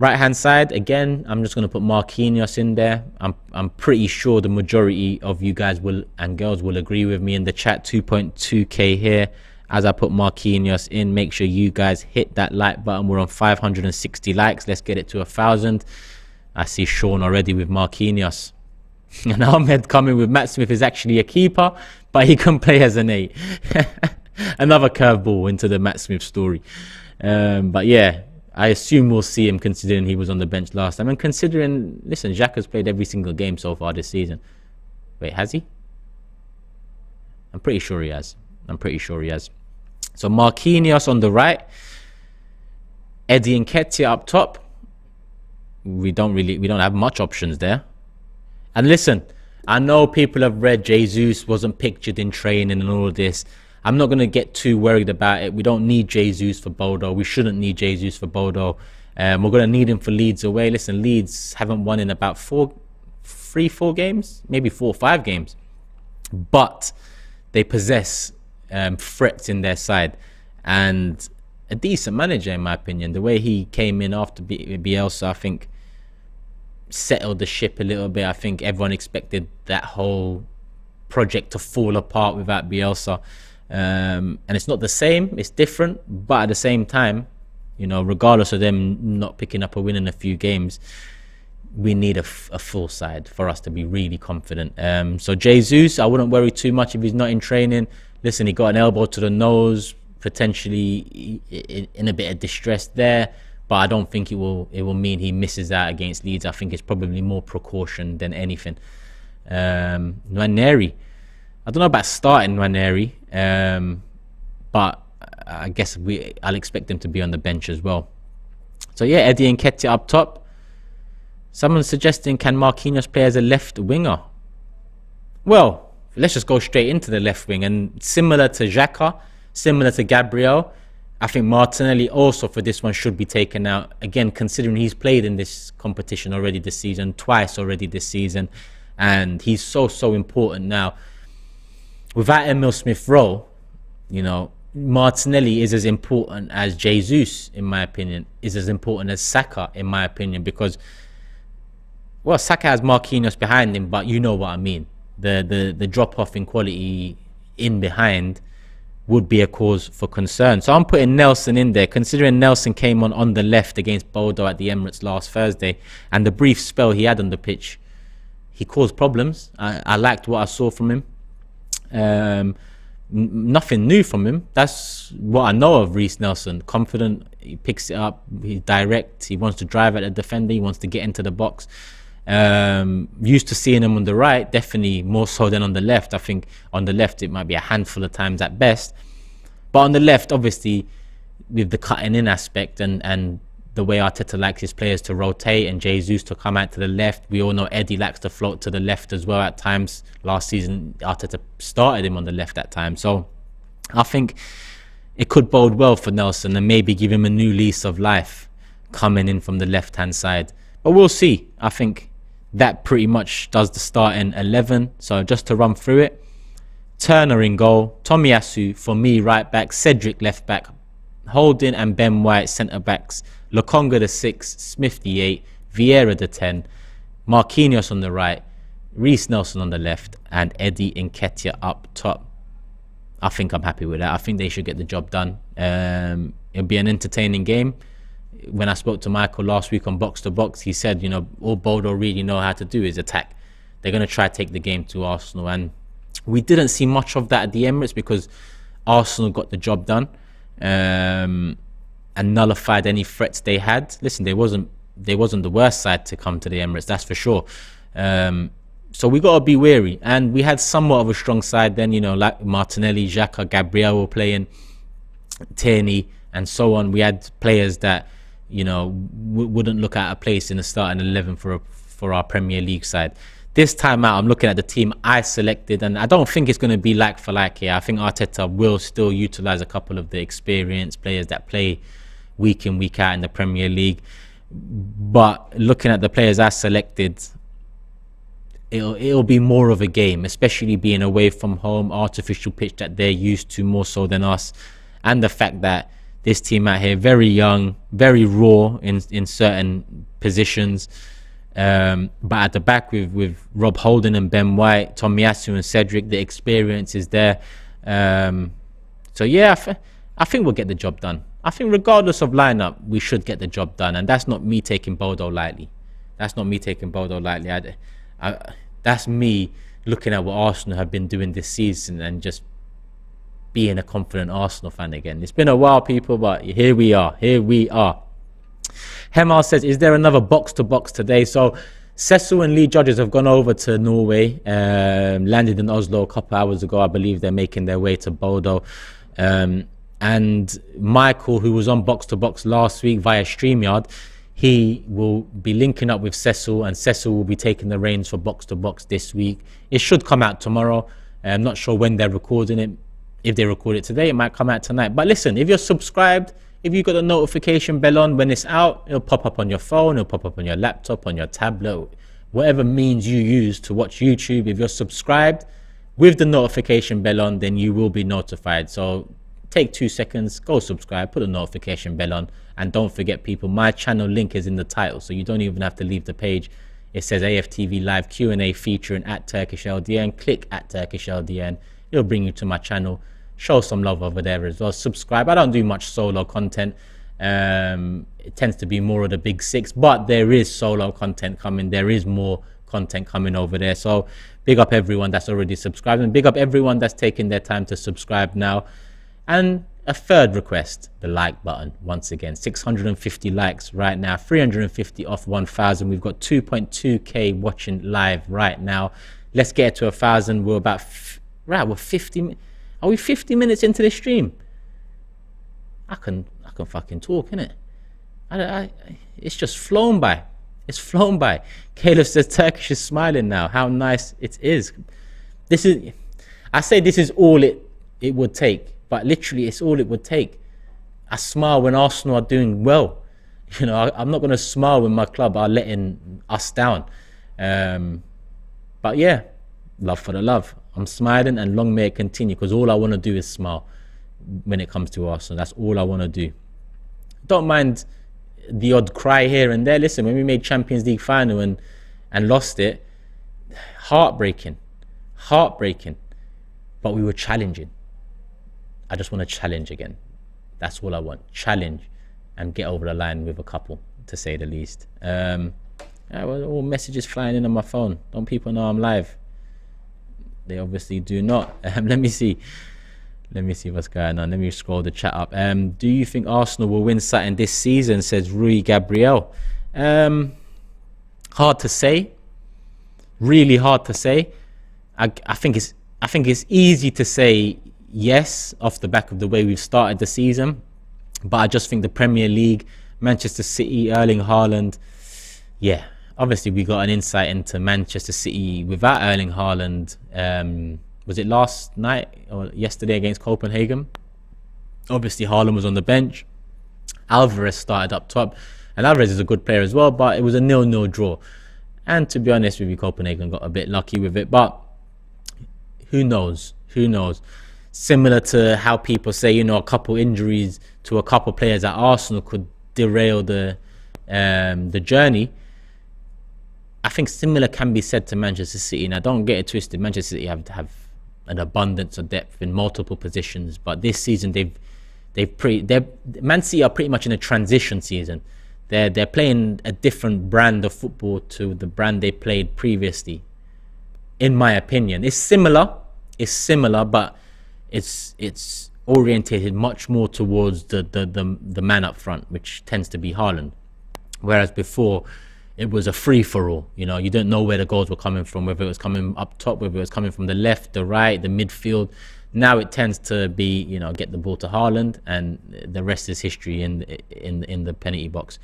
Right hand side, again, I'm just going to put Marquinhos in there. I'm pretty sure the majority of you guys will and girls will agree with me in the chat. 2.2k here. As I put Marquinhos in, make sure you guys hit that like button. We're on 560 likes. Let's get it to 1,000. I see Sean already with Marquinhos. And Ahmed coming with Matt Smith is actually a keeper, but he can play as an 8. Another curveball into the Matt Smith story. But yeah, I assume we'll see him considering he was on the bench last time. And considering, listen, Xhaka's played every single game so far this season. Wait, has he? I'm pretty sure he has. So Marquinhos on the right. Eddie Nketiah up top. We don't have much options there. And listen, I know people have read Jesus wasn't pictured in training and all of this. I'm not going to get too worried about it. We don't need Jesus for Bodo. We shouldn't need Jesus for Bodo. We're going to need him for Leeds away. Listen, Leeds haven't won in about 4 games, maybe 4 or 5 games. But they possess threats in their side. And a decent manager, in my opinion. The way he came in after Bielsa, I think, settled the ship a little bit. I think everyone expected that whole project to fall apart without Bielsa. And it's not the same, it's different, but at the same time, you know, regardless of them not picking up a win in a few games, we need a full side for us to be really confident. So Jesus, I wouldn't worry too much if he's not in training. Listen, he got an elbow to the nose, potentially in a bit of distress there, but I don't think it will mean he misses out against Leeds. I think it's probably more precaution than anything. Nwaneri, I don't know about starting Nwaneri, but I guess I'll expect him to be on the bench as well. So yeah, Eddie Nketiah up top. Someone's suggesting, can Marquinhos play as a left winger? Well, let's just go straight into the left wing. And similar to Xhaka, similar to Gabriel, I think Martinelli also for this one should be taken out. Again, considering he's played in this competition already this season, twice already this season, and he's so important now. Without Emil Smith-Rowe, you know, Martinelli is as important as Jesus, in my opinion, is as important as Saka, in my opinion, because, well, Saka has Marquinhos behind him, but you know what I mean. The drop-off in quality in behind would be a cause for concern. So I'm putting Nelson in there, considering Nelson came on the left against Bodo at the Emirates last Thursday, and the brief spell he had on the pitch, he caused problems. I liked what I saw from him. Nothing new from him. That's what I know of Reiss Nelson. Confident, he picks it up, he's direct, he wants to drive at the defender, he wants to get into the box. Used to seeing him on the right, definitely more so than on the left. I think on the left it might be a handful of times at best, but on the left, obviously, with the cutting in aspect and the way Arteta likes his players to rotate and Jesus to come out to the left. We all know Eddie likes to float to the left as well at times. Last season, Arteta started him on the left at times. So I think it could bode well for Nelson and maybe give him a new lease of life coming in from the left-hand side. But we'll see. I think that pretty much does the starting 11. So just to run through it, Turner in goal, Tomiyasu for me right back, Cedric left back, Holding and Ben White centre backs, Lokonga the 6, Smith the 8, Vieira the 10, Marquinhos on the right, Reiss Nelson on the left, and Eddie Nketiah up top. I think I'm happy with that. I think they should get the job done. It'll be an entertaining game. When I spoke to Michael last week on Box to Box, he said, you know, all Bodo really know how to do is attack. They're going to try to take the game to Arsenal, and we didn't see much of that at the Emirates because Arsenal got the job done. And nullified any threats they had. Listen, they wasn't the worst side to come to the Emirates, that's for sure. So we got to be wary. And we had somewhat of a strong side then, you know, like Martinelli, Xhaka, Gabriel were playing, Tierney, and so on. We had players that, you know, wouldn't look at a place in the starting 11 for our Premier League side. This time out, I'm looking at the team I selected, and I don't think it's going to be like for like here. I think Arteta will still utilise a couple of the experienced players that play week in, week out in the Premier League. But looking at the players I selected, it'll be more of a game, especially being away from home, artificial pitch that they're used to more so than us, and the fact that this team out here. Very young, very raw in certain positions. But at the back with Rob Holding and Ben White, Tomiyasu and Cedric, the experience is there. So yeah, I think we'll get the job done. I think regardless of lineup, we should get the job done. And that's not me taking Bodo lightly. That's not me taking Bodo lightly. That's me looking at what Arsenal have been doing this season and just being a confident Arsenal fan again. It's been a while, people, but here we are. Here we are. Hemal says, is there another box-to-box today? So Cecil and Lee Judges have gone over to Norway, landed in Oslo a couple hours ago. I believe they're making their way to Bodo. And Michael, who was on box-to-box last week via StreamYard, he will be linking up with Cecil, and Cecil will be taking the reins for box-to-box this week. It should come out tomorrow. I'm not sure when they're recording it. If they record it today, it might come out tonight. But listen, if you're subscribed, if you've got the notification bell on, when it's out, it'll pop up on your phone, it'll pop up on your laptop, on your tablet, whatever means you use to watch YouTube. If you're subscribed with the notification bell on, then you will be notified. So take 2 seconds, go subscribe, put the notification bell on, and don't forget, people, my channel link is in the title, so you don't even have to leave the page. It says AFTV Live Q&A featuring @TurkishLDN. Click @TurkishLDN. It'll bring you to my channel. Show some love over there as well. Subscribe. I don't do much solo content. It tends to be more of the big six, but there is solo content coming. There is more content coming over there. So big up everyone that's already subscribed, and big up everyone that's taking their time to subscribe now. And a third request, the like button. Once again, 650 likes right now, 350 off 1,000. We've got 2.2k watching live right now. Let's get to 1,000. We're about we're 50. Are we 50 minutes into the stream? I can fucking talk, innit? It's just flown by. It's flown by. Caleb says Turkish is smiling now. How nice it is. I say this is all it would take, but literally it's all it would take. I smile when Arsenal are doing well. You know, I'm not going to smile when my club are letting us down. But yeah, love for the love. I'm smiling, and long may it continue, because all I want to do is smile when it comes to Arsenal. That's all I want to do. Don't mind the odd cry here and there. Listen, when we made Champions League final and lost it, heartbreaking, but we were challenging. I just want to challenge again. That's all I want. Challenge and get over the line with a couple, to say the least. Well, all messages flying in on my phone. Don't people know I'm live? They obviously do not. Let me see what's going on. Let me scroll the chat up. Do you think Arsenal will win something this season, says Rui Gabriel? Hard to say. Really hard to say. I think it's easy to say yes off the back of the way we've started the season, but I just think the Premier League, Manchester City, Erling Haaland, yeah. Obviously, we got an insight into Manchester City without Erling Haaland. Was it last night or yesterday against Copenhagen? Obviously, Haaland was on the bench. Alvarez started up top. And Alvarez is a good player as well, but it was a 0-0 draw. And to be honest with you, Copenhagen got a bit lucky with it. But who knows? Who knows? Similar to how people say, you know, a couple injuries to a couple players at Arsenal could derail the journey. I think similar can be said to Manchester City. Now, don't get it twisted. Manchester City have an abundance of depth in multiple positions, but this season Man City are pretty much in a transition season. They're playing a different brand of football to the brand they played previously. In my opinion, it's similar, but it's orientated much more towards the man up front, which tends to be Haaland, whereas before, it was a free-for-all. You know, you didn't know where the goals were coming from, whether it was coming up top, whether it was coming from the left, the right, the midfield. Now it tends to be, you know, get the ball to Haaland, and the rest is history in the penalty box.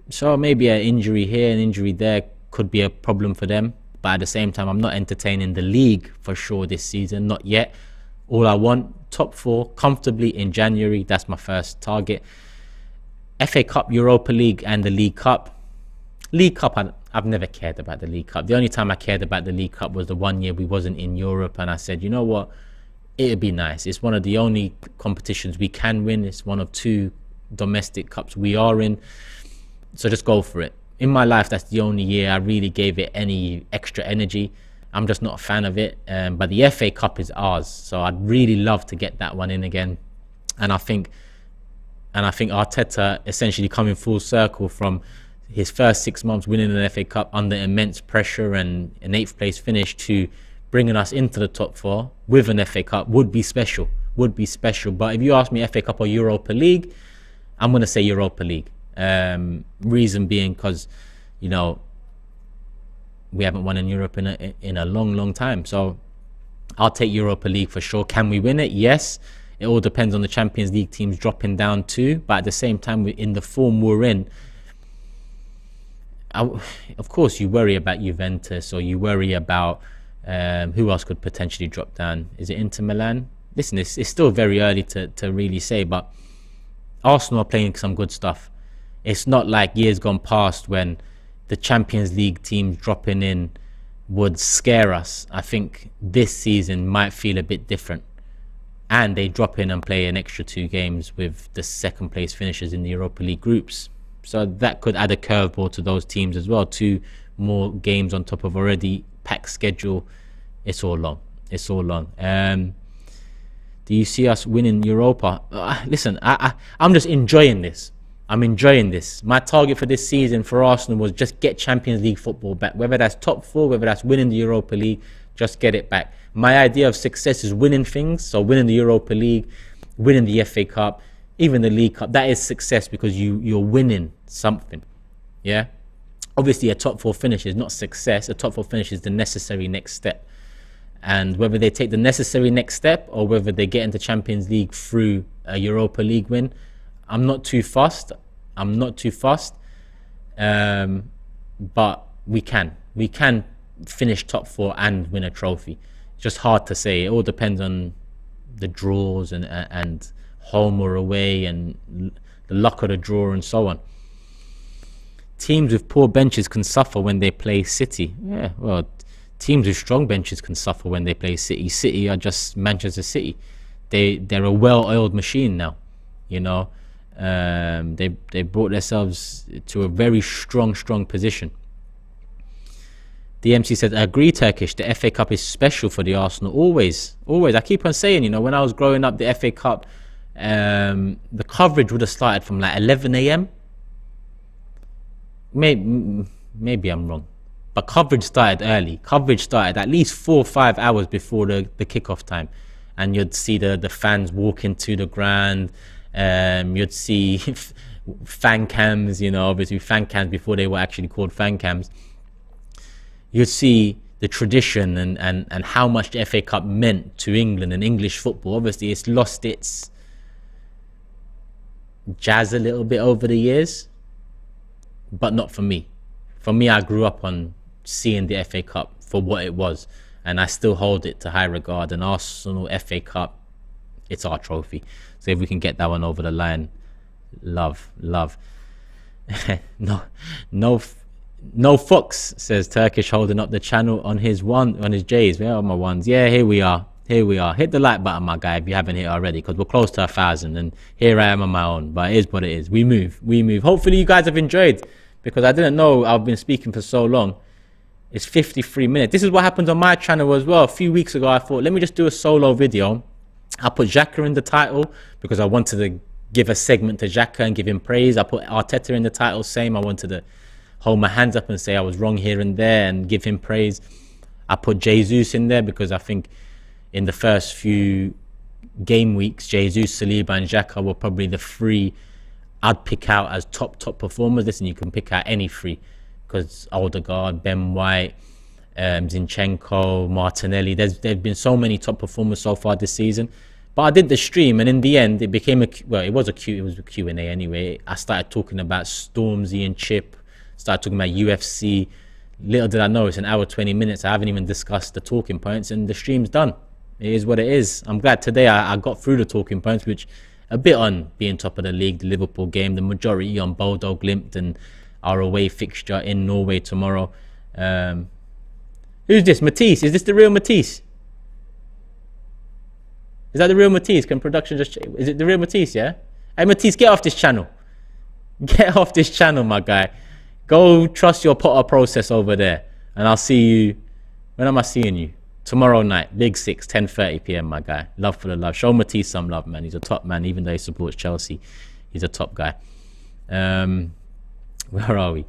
So maybe an injury here, an injury there could be a problem for them. But at the same time, I'm not entertaining the league for sure this season, not yet. All I want, top 4 comfortably in January. That's my first target. FA Cup, Europa League, and the League Cup. League Cup, I've never cared about the League Cup. The only time I cared about the League Cup was the one year we wasn't in Europe, and I said, you know what, it'd be nice. It's one of the only competitions we can win. It's one of 2 domestic cups we are in. So just go for it. In my life, that's the only year I really gave it any extra energy. I'm just not a fan of it. But the FA Cup is ours. So I'd really love to get that one in again. And I think Arteta essentially coming full circle from his first 6 months winning an FA Cup under immense pressure and an 8th place finish to bringing us into the top 4 with an FA Cup would be special. But if you ask me FA Cup or Europa League, I'm going to say Europa League. Reason being because, you know, we haven't won in Europe in a long time. So I'll take Europa League for sure. Can we win it? Yes. It all depends on the Champions League teams dropping down too. But at the same time, in the form we're in, of course, you worry about Juventus, or you worry about who else could potentially drop down. Is it Inter Milan? Listen, it's still very early to really say, but Arsenal are playing some good stuff. It's not like years gone past when the Champions League teams dropping in would scare us. I think this season might feel a bit different. And they drop in and play an extra 2 games with the 2nd place finishers in the Europa League groups. So that could add a curveball to those teams as well. 2 more games on top of already packed schedule. It's all long. Do you see us winning Europa? Listen, I'm just enjoying this. I'm enjoying this. My target for this season for Arsenal was just get Champions League football back. Whether that's top 4, whether that's winning the Europa League, just get it back. My idea of success is winning things. So winning the Europa League, winning the FA Cup, even the League Cup. That is success because you're winning something. Yeah. Obviously, a top 4 finish is not success. A top 4 finish is the necessary next step. And whether they take the necessary next step or whether they get into Champions League through a Europa League win, I'm not too fussed. But we can finish top 4 and win a trophy. Just hard to say. It all depends on the draws and home or away and the luck of the draw and so on. Teams with poor benches can suffer when they play City. Yeah, well, teams with strong benches can suffer when they play City. City are just Manchester City. They're a well-oiled machine now. You know, they brought themselves to a very strong position. The MC said, I agree, Turkish. The FA Cup is special for the Arsenal. Always. I keep on saying, you know, when I was growing up, the FA Cup, the coverage would have started from like 11 a.m. Maybe I'm wrong. But coverage started early. Coverage started at least 4 or 5 hours before the kickoff time. And you'd see the fans walk into the ground. You'd see fan cams, you know, obviously fan cams before they were actually called fan cams. You'd see the tradition and how much the FA Cup meant to England and English football. Obviously, it's lost its jazz a little bit over the years, but not for me. For me, I grew up on seeing the FA Cup for what it was, and I still hold it to high regard. And Arsenal FA Cup, it's our trophy. So if we can get that one over the line, love. No Fox, says Turkish, holding up the channel on his J's. Where are my ones? Yeah, here we are. Hit the like button, my guy, if you haven't hit it already, because we're close to 1,000, and here I am on my own. But it is what it is. We move. Hopefully you guys have enjoyed, because I didn't know I've been speaking for so long. It's 53 minutes. This is what happened on my channel as well. A few weeks ago, I thought, let me just do a solo video. I put Xhaka in the title because I wanted to give a segment to Xhaka and give him praise. I put Arteta in the title, same. I wanted to hold my hands up and say I was wrong here and there and give him praise. I put Jesus in there because I think in the first few game weeks, Jesus, Saliba and Xhaka were probably the 3 I'd pick out as top performers. Listen, you can pick out any 3 because Odegaard, Ben White, Zinchenko, Martinelli, there's been so many top performers so far this season. But I did the stream, and in the end, it became it was a Q&A anyway. I started talking about Stormzy and Chip, started talking about UFC. Little did I know, it's an hour 20 minutes. I haven't even discussed the talking points, and the stream's done. It is what it is. I'm glad today I got through the talking points, which a bit on being top of the league, the Liverpool game, the majority on Bodo, Glimt, and our away fixture in Norway tomorrow. Who's this? Matisse? Is this the real Matisse? Is that the real Matisse? Can production just... Is it the real Matisse, yeah? Hey, Matisse, get off this channel. Get off this channel, my guy. Go trust your Potter process over there. And I'll see you... When am I seeing you? Tomorrow night. Big 6, 10:30 p.m, my guy. Love for the love. Show Matisse some love, man. He's a top man, even though he supports Chelsea. He's a top guy. Where are we?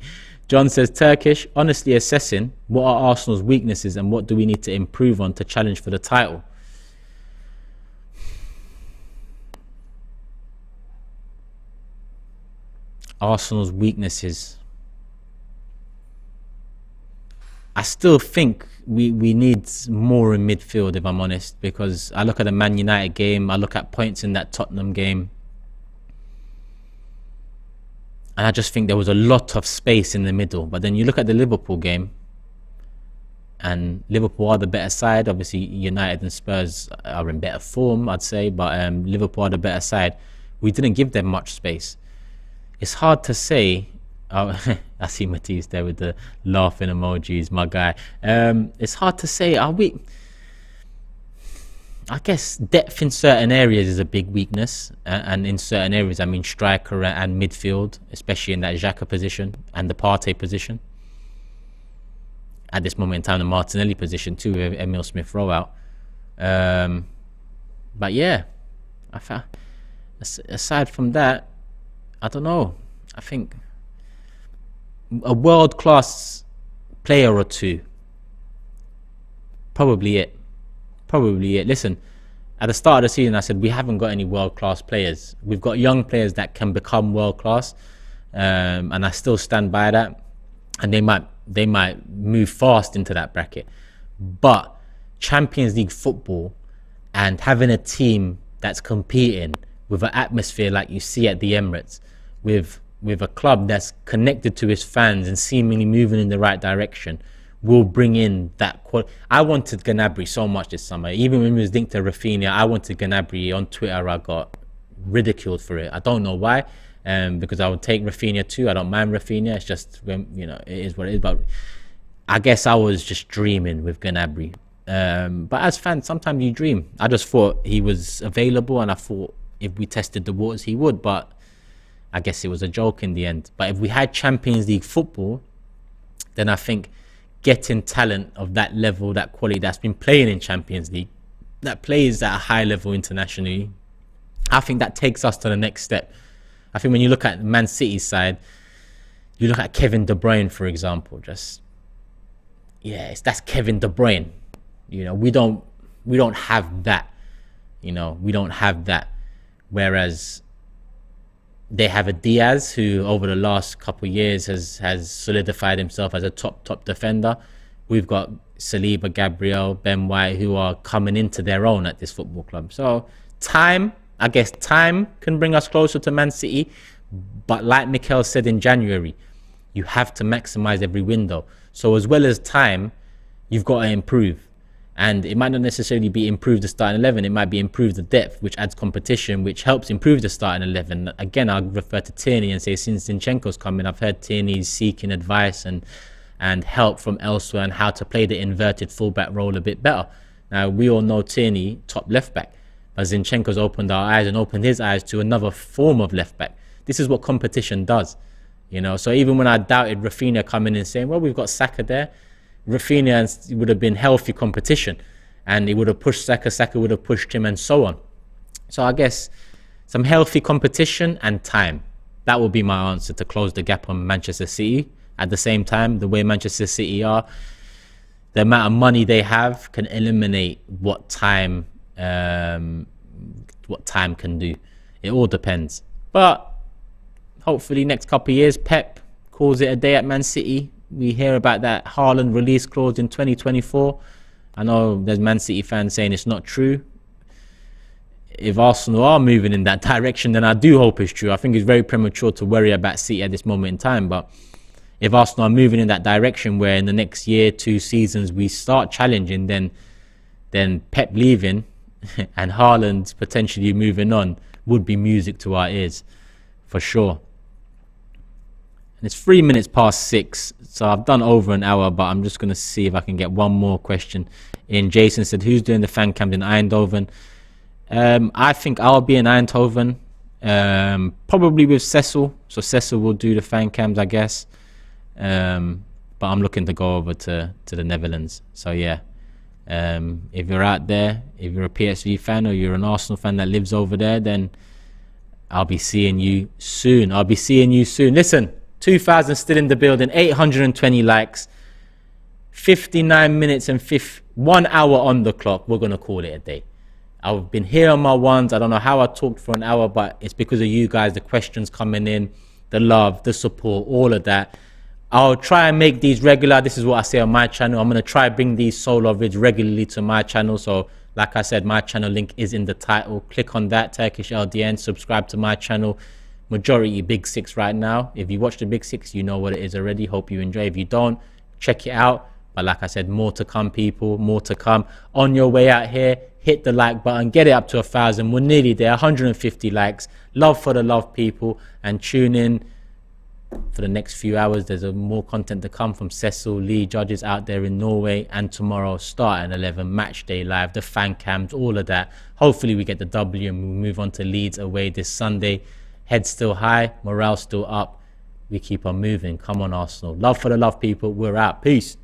John says, Turkish, honestly assessing what are Arsenal's weaknesses and what do we need to improve on to challenge for the title? Arsenal's weaknesses. I still think we need more in midfield, if I'm honest, because I look at the Man United game, I look at points in that Tottenham game, and I just think there was a lot of space in the middle. But then you look at the Liverpool game, and Liverpool are the better side. Obviously, United and Spurs are in better form, I'd say, but Liverpool are the better side. We didn't give them much space. It's hard to say. Oh, I see Matisse there with the laughing emojis, my guy. It's hard to say. Are we... I guess depth in certain areas is a big weakness, and in certain areas, I mean striker and midfield, especially in that Xhaka position and the Partey position. At this moment in time, the Martinelli position too, with Emil Smith-Rowe out. But yeah, aside from that, I don't know. I think a world-class player or two, probably it. Listen, at the start of the season I said we haven't got any world-class players. We've got young players that can become world-class, and I still stand by that, and they might move fast into that bracket. But Champions League football and having a team that's competing with an atmosphere like you see at the Emirates, with a club that's connected to his fans and seemingly moving in the right direction, will bring in that quality. I wanted Gnabry so much this summer. Even when he was linked to Rafinha, I wanted Gnabry. On Twitter, I got ridiculed for it. I don't know why, because I would take Rafinha too. I don't mind Rafinha. It's just, when, you know, it is what it is. But I guess I was just dreaming with Gnabry. But as fans, sometimes you dream. I just thought he was available, and I thought if we tested the waters, he would. But I guess it was a joke in the end. But if we had Champions League football, then I think getting talent of that level, that quality, that's been playing in Champions League, that plays at a high level internationally, I think that takes us to the next step. I think when you look at Man City's side, you look at Kevin De Bruyne, for example, that's Kevin De Bruyne. You know, we don't have that. You know, we don't have that. Whereas they have a Diaz who over the last couple of years has solidified himself as a top defender. We've got Saliba, Gabriel, Ben White, who are coming into their own at this football club. So time can bring us closer to Man City. But like Mikel said in January, you have to maximize every window. So as well as time, you've got to improve. And it might not necessarily be improve the starting 11. It might be improve the depth, which adds competition, which helps improve the starting 11. Again, I'll refer to Tierney and say, since Zinchenko's come in, I've heard Tierney's seeking advice and help from elsewhere on how to play the inverted fullback role a bit better. Now, we all know Tierney, top left back. But Zinchenko's opened our eyes and opened his eyes to another form of left back. This is what competition does. You know, so even when I doubted Rafinha coming in saying, well, we've got Saka there, Rafinha would have been healthy competition, and he would have pushed Saka, Saka would have pushed him, and so on. So I guess some healthy competition and time. That would be my answer to close the gap on Manchester City. At the same time, the way Manchester City are, the amount of money they have can eliminate what time can do. It all depends. But hopefully next couple of years, Pep calls it a day at Man City. We hear about that Haaland release clause in 2024. I know there's Man City fans saying it's not true. If Arsenal are moving in that direction, then I do hope it's true. I think it's very premature to worry about City at this moment in time. But if Arsenal are moving in that direction where in the next year, 2 seasons, we start challenging, then Pep leaving and Haaland potentially moving on would be music to our ears, for sure. And it's 3 minutes past 6, so I've done over an hour, but I'm just going to see if I can get one more question in. Jason said, who's doing the fan camp in Eindhoven? I think I'll be in Eindhoven, probably with Cecil. So Cecil will do the fan cams, I guess. But I'm looking to go over to the Netherlands. So yeah, if you're out there, if you're a PSV fan or you're an Arsenal fan that lives over there, then I'll be seeing you soon. Listen, 2,000 still in the building, 820 likes, 59 minutes and 1 hour on the clock. We're going to call it a day. I've been here on my ones. I don't know how I talked for an hour, but it's because of you guys, the questions coming in, the love, the support, all of that. I'll try and make these regular. This is what I say on my channel. I'm going to try bring these solo vids regularly to my channel. So like I said, my channel link is in the title. Click on that, Turkish LDN, subscribe to my channel. Majority Big Six right now. If you watch the Big Six, you know what it is already. Hope you enjoy. If you don't, check it out. But like I said, more to come, people, more to come. On your way out here, hit the like button, get it up to 1,000. We're nearly there, 150 likes. Love for the love, people, and tune in for the next few hours. There's more content to come from Cecil, Lee, judges out there in Norway, and tomorrow Starting 11 match day live, the fan cams, all of that. Hopefully we get the W and we move on to Leeds away this Sunday. Head still high, morale still up. We keep on moving. Come on, Arsenal. Love for the love, people. We're out. Peace.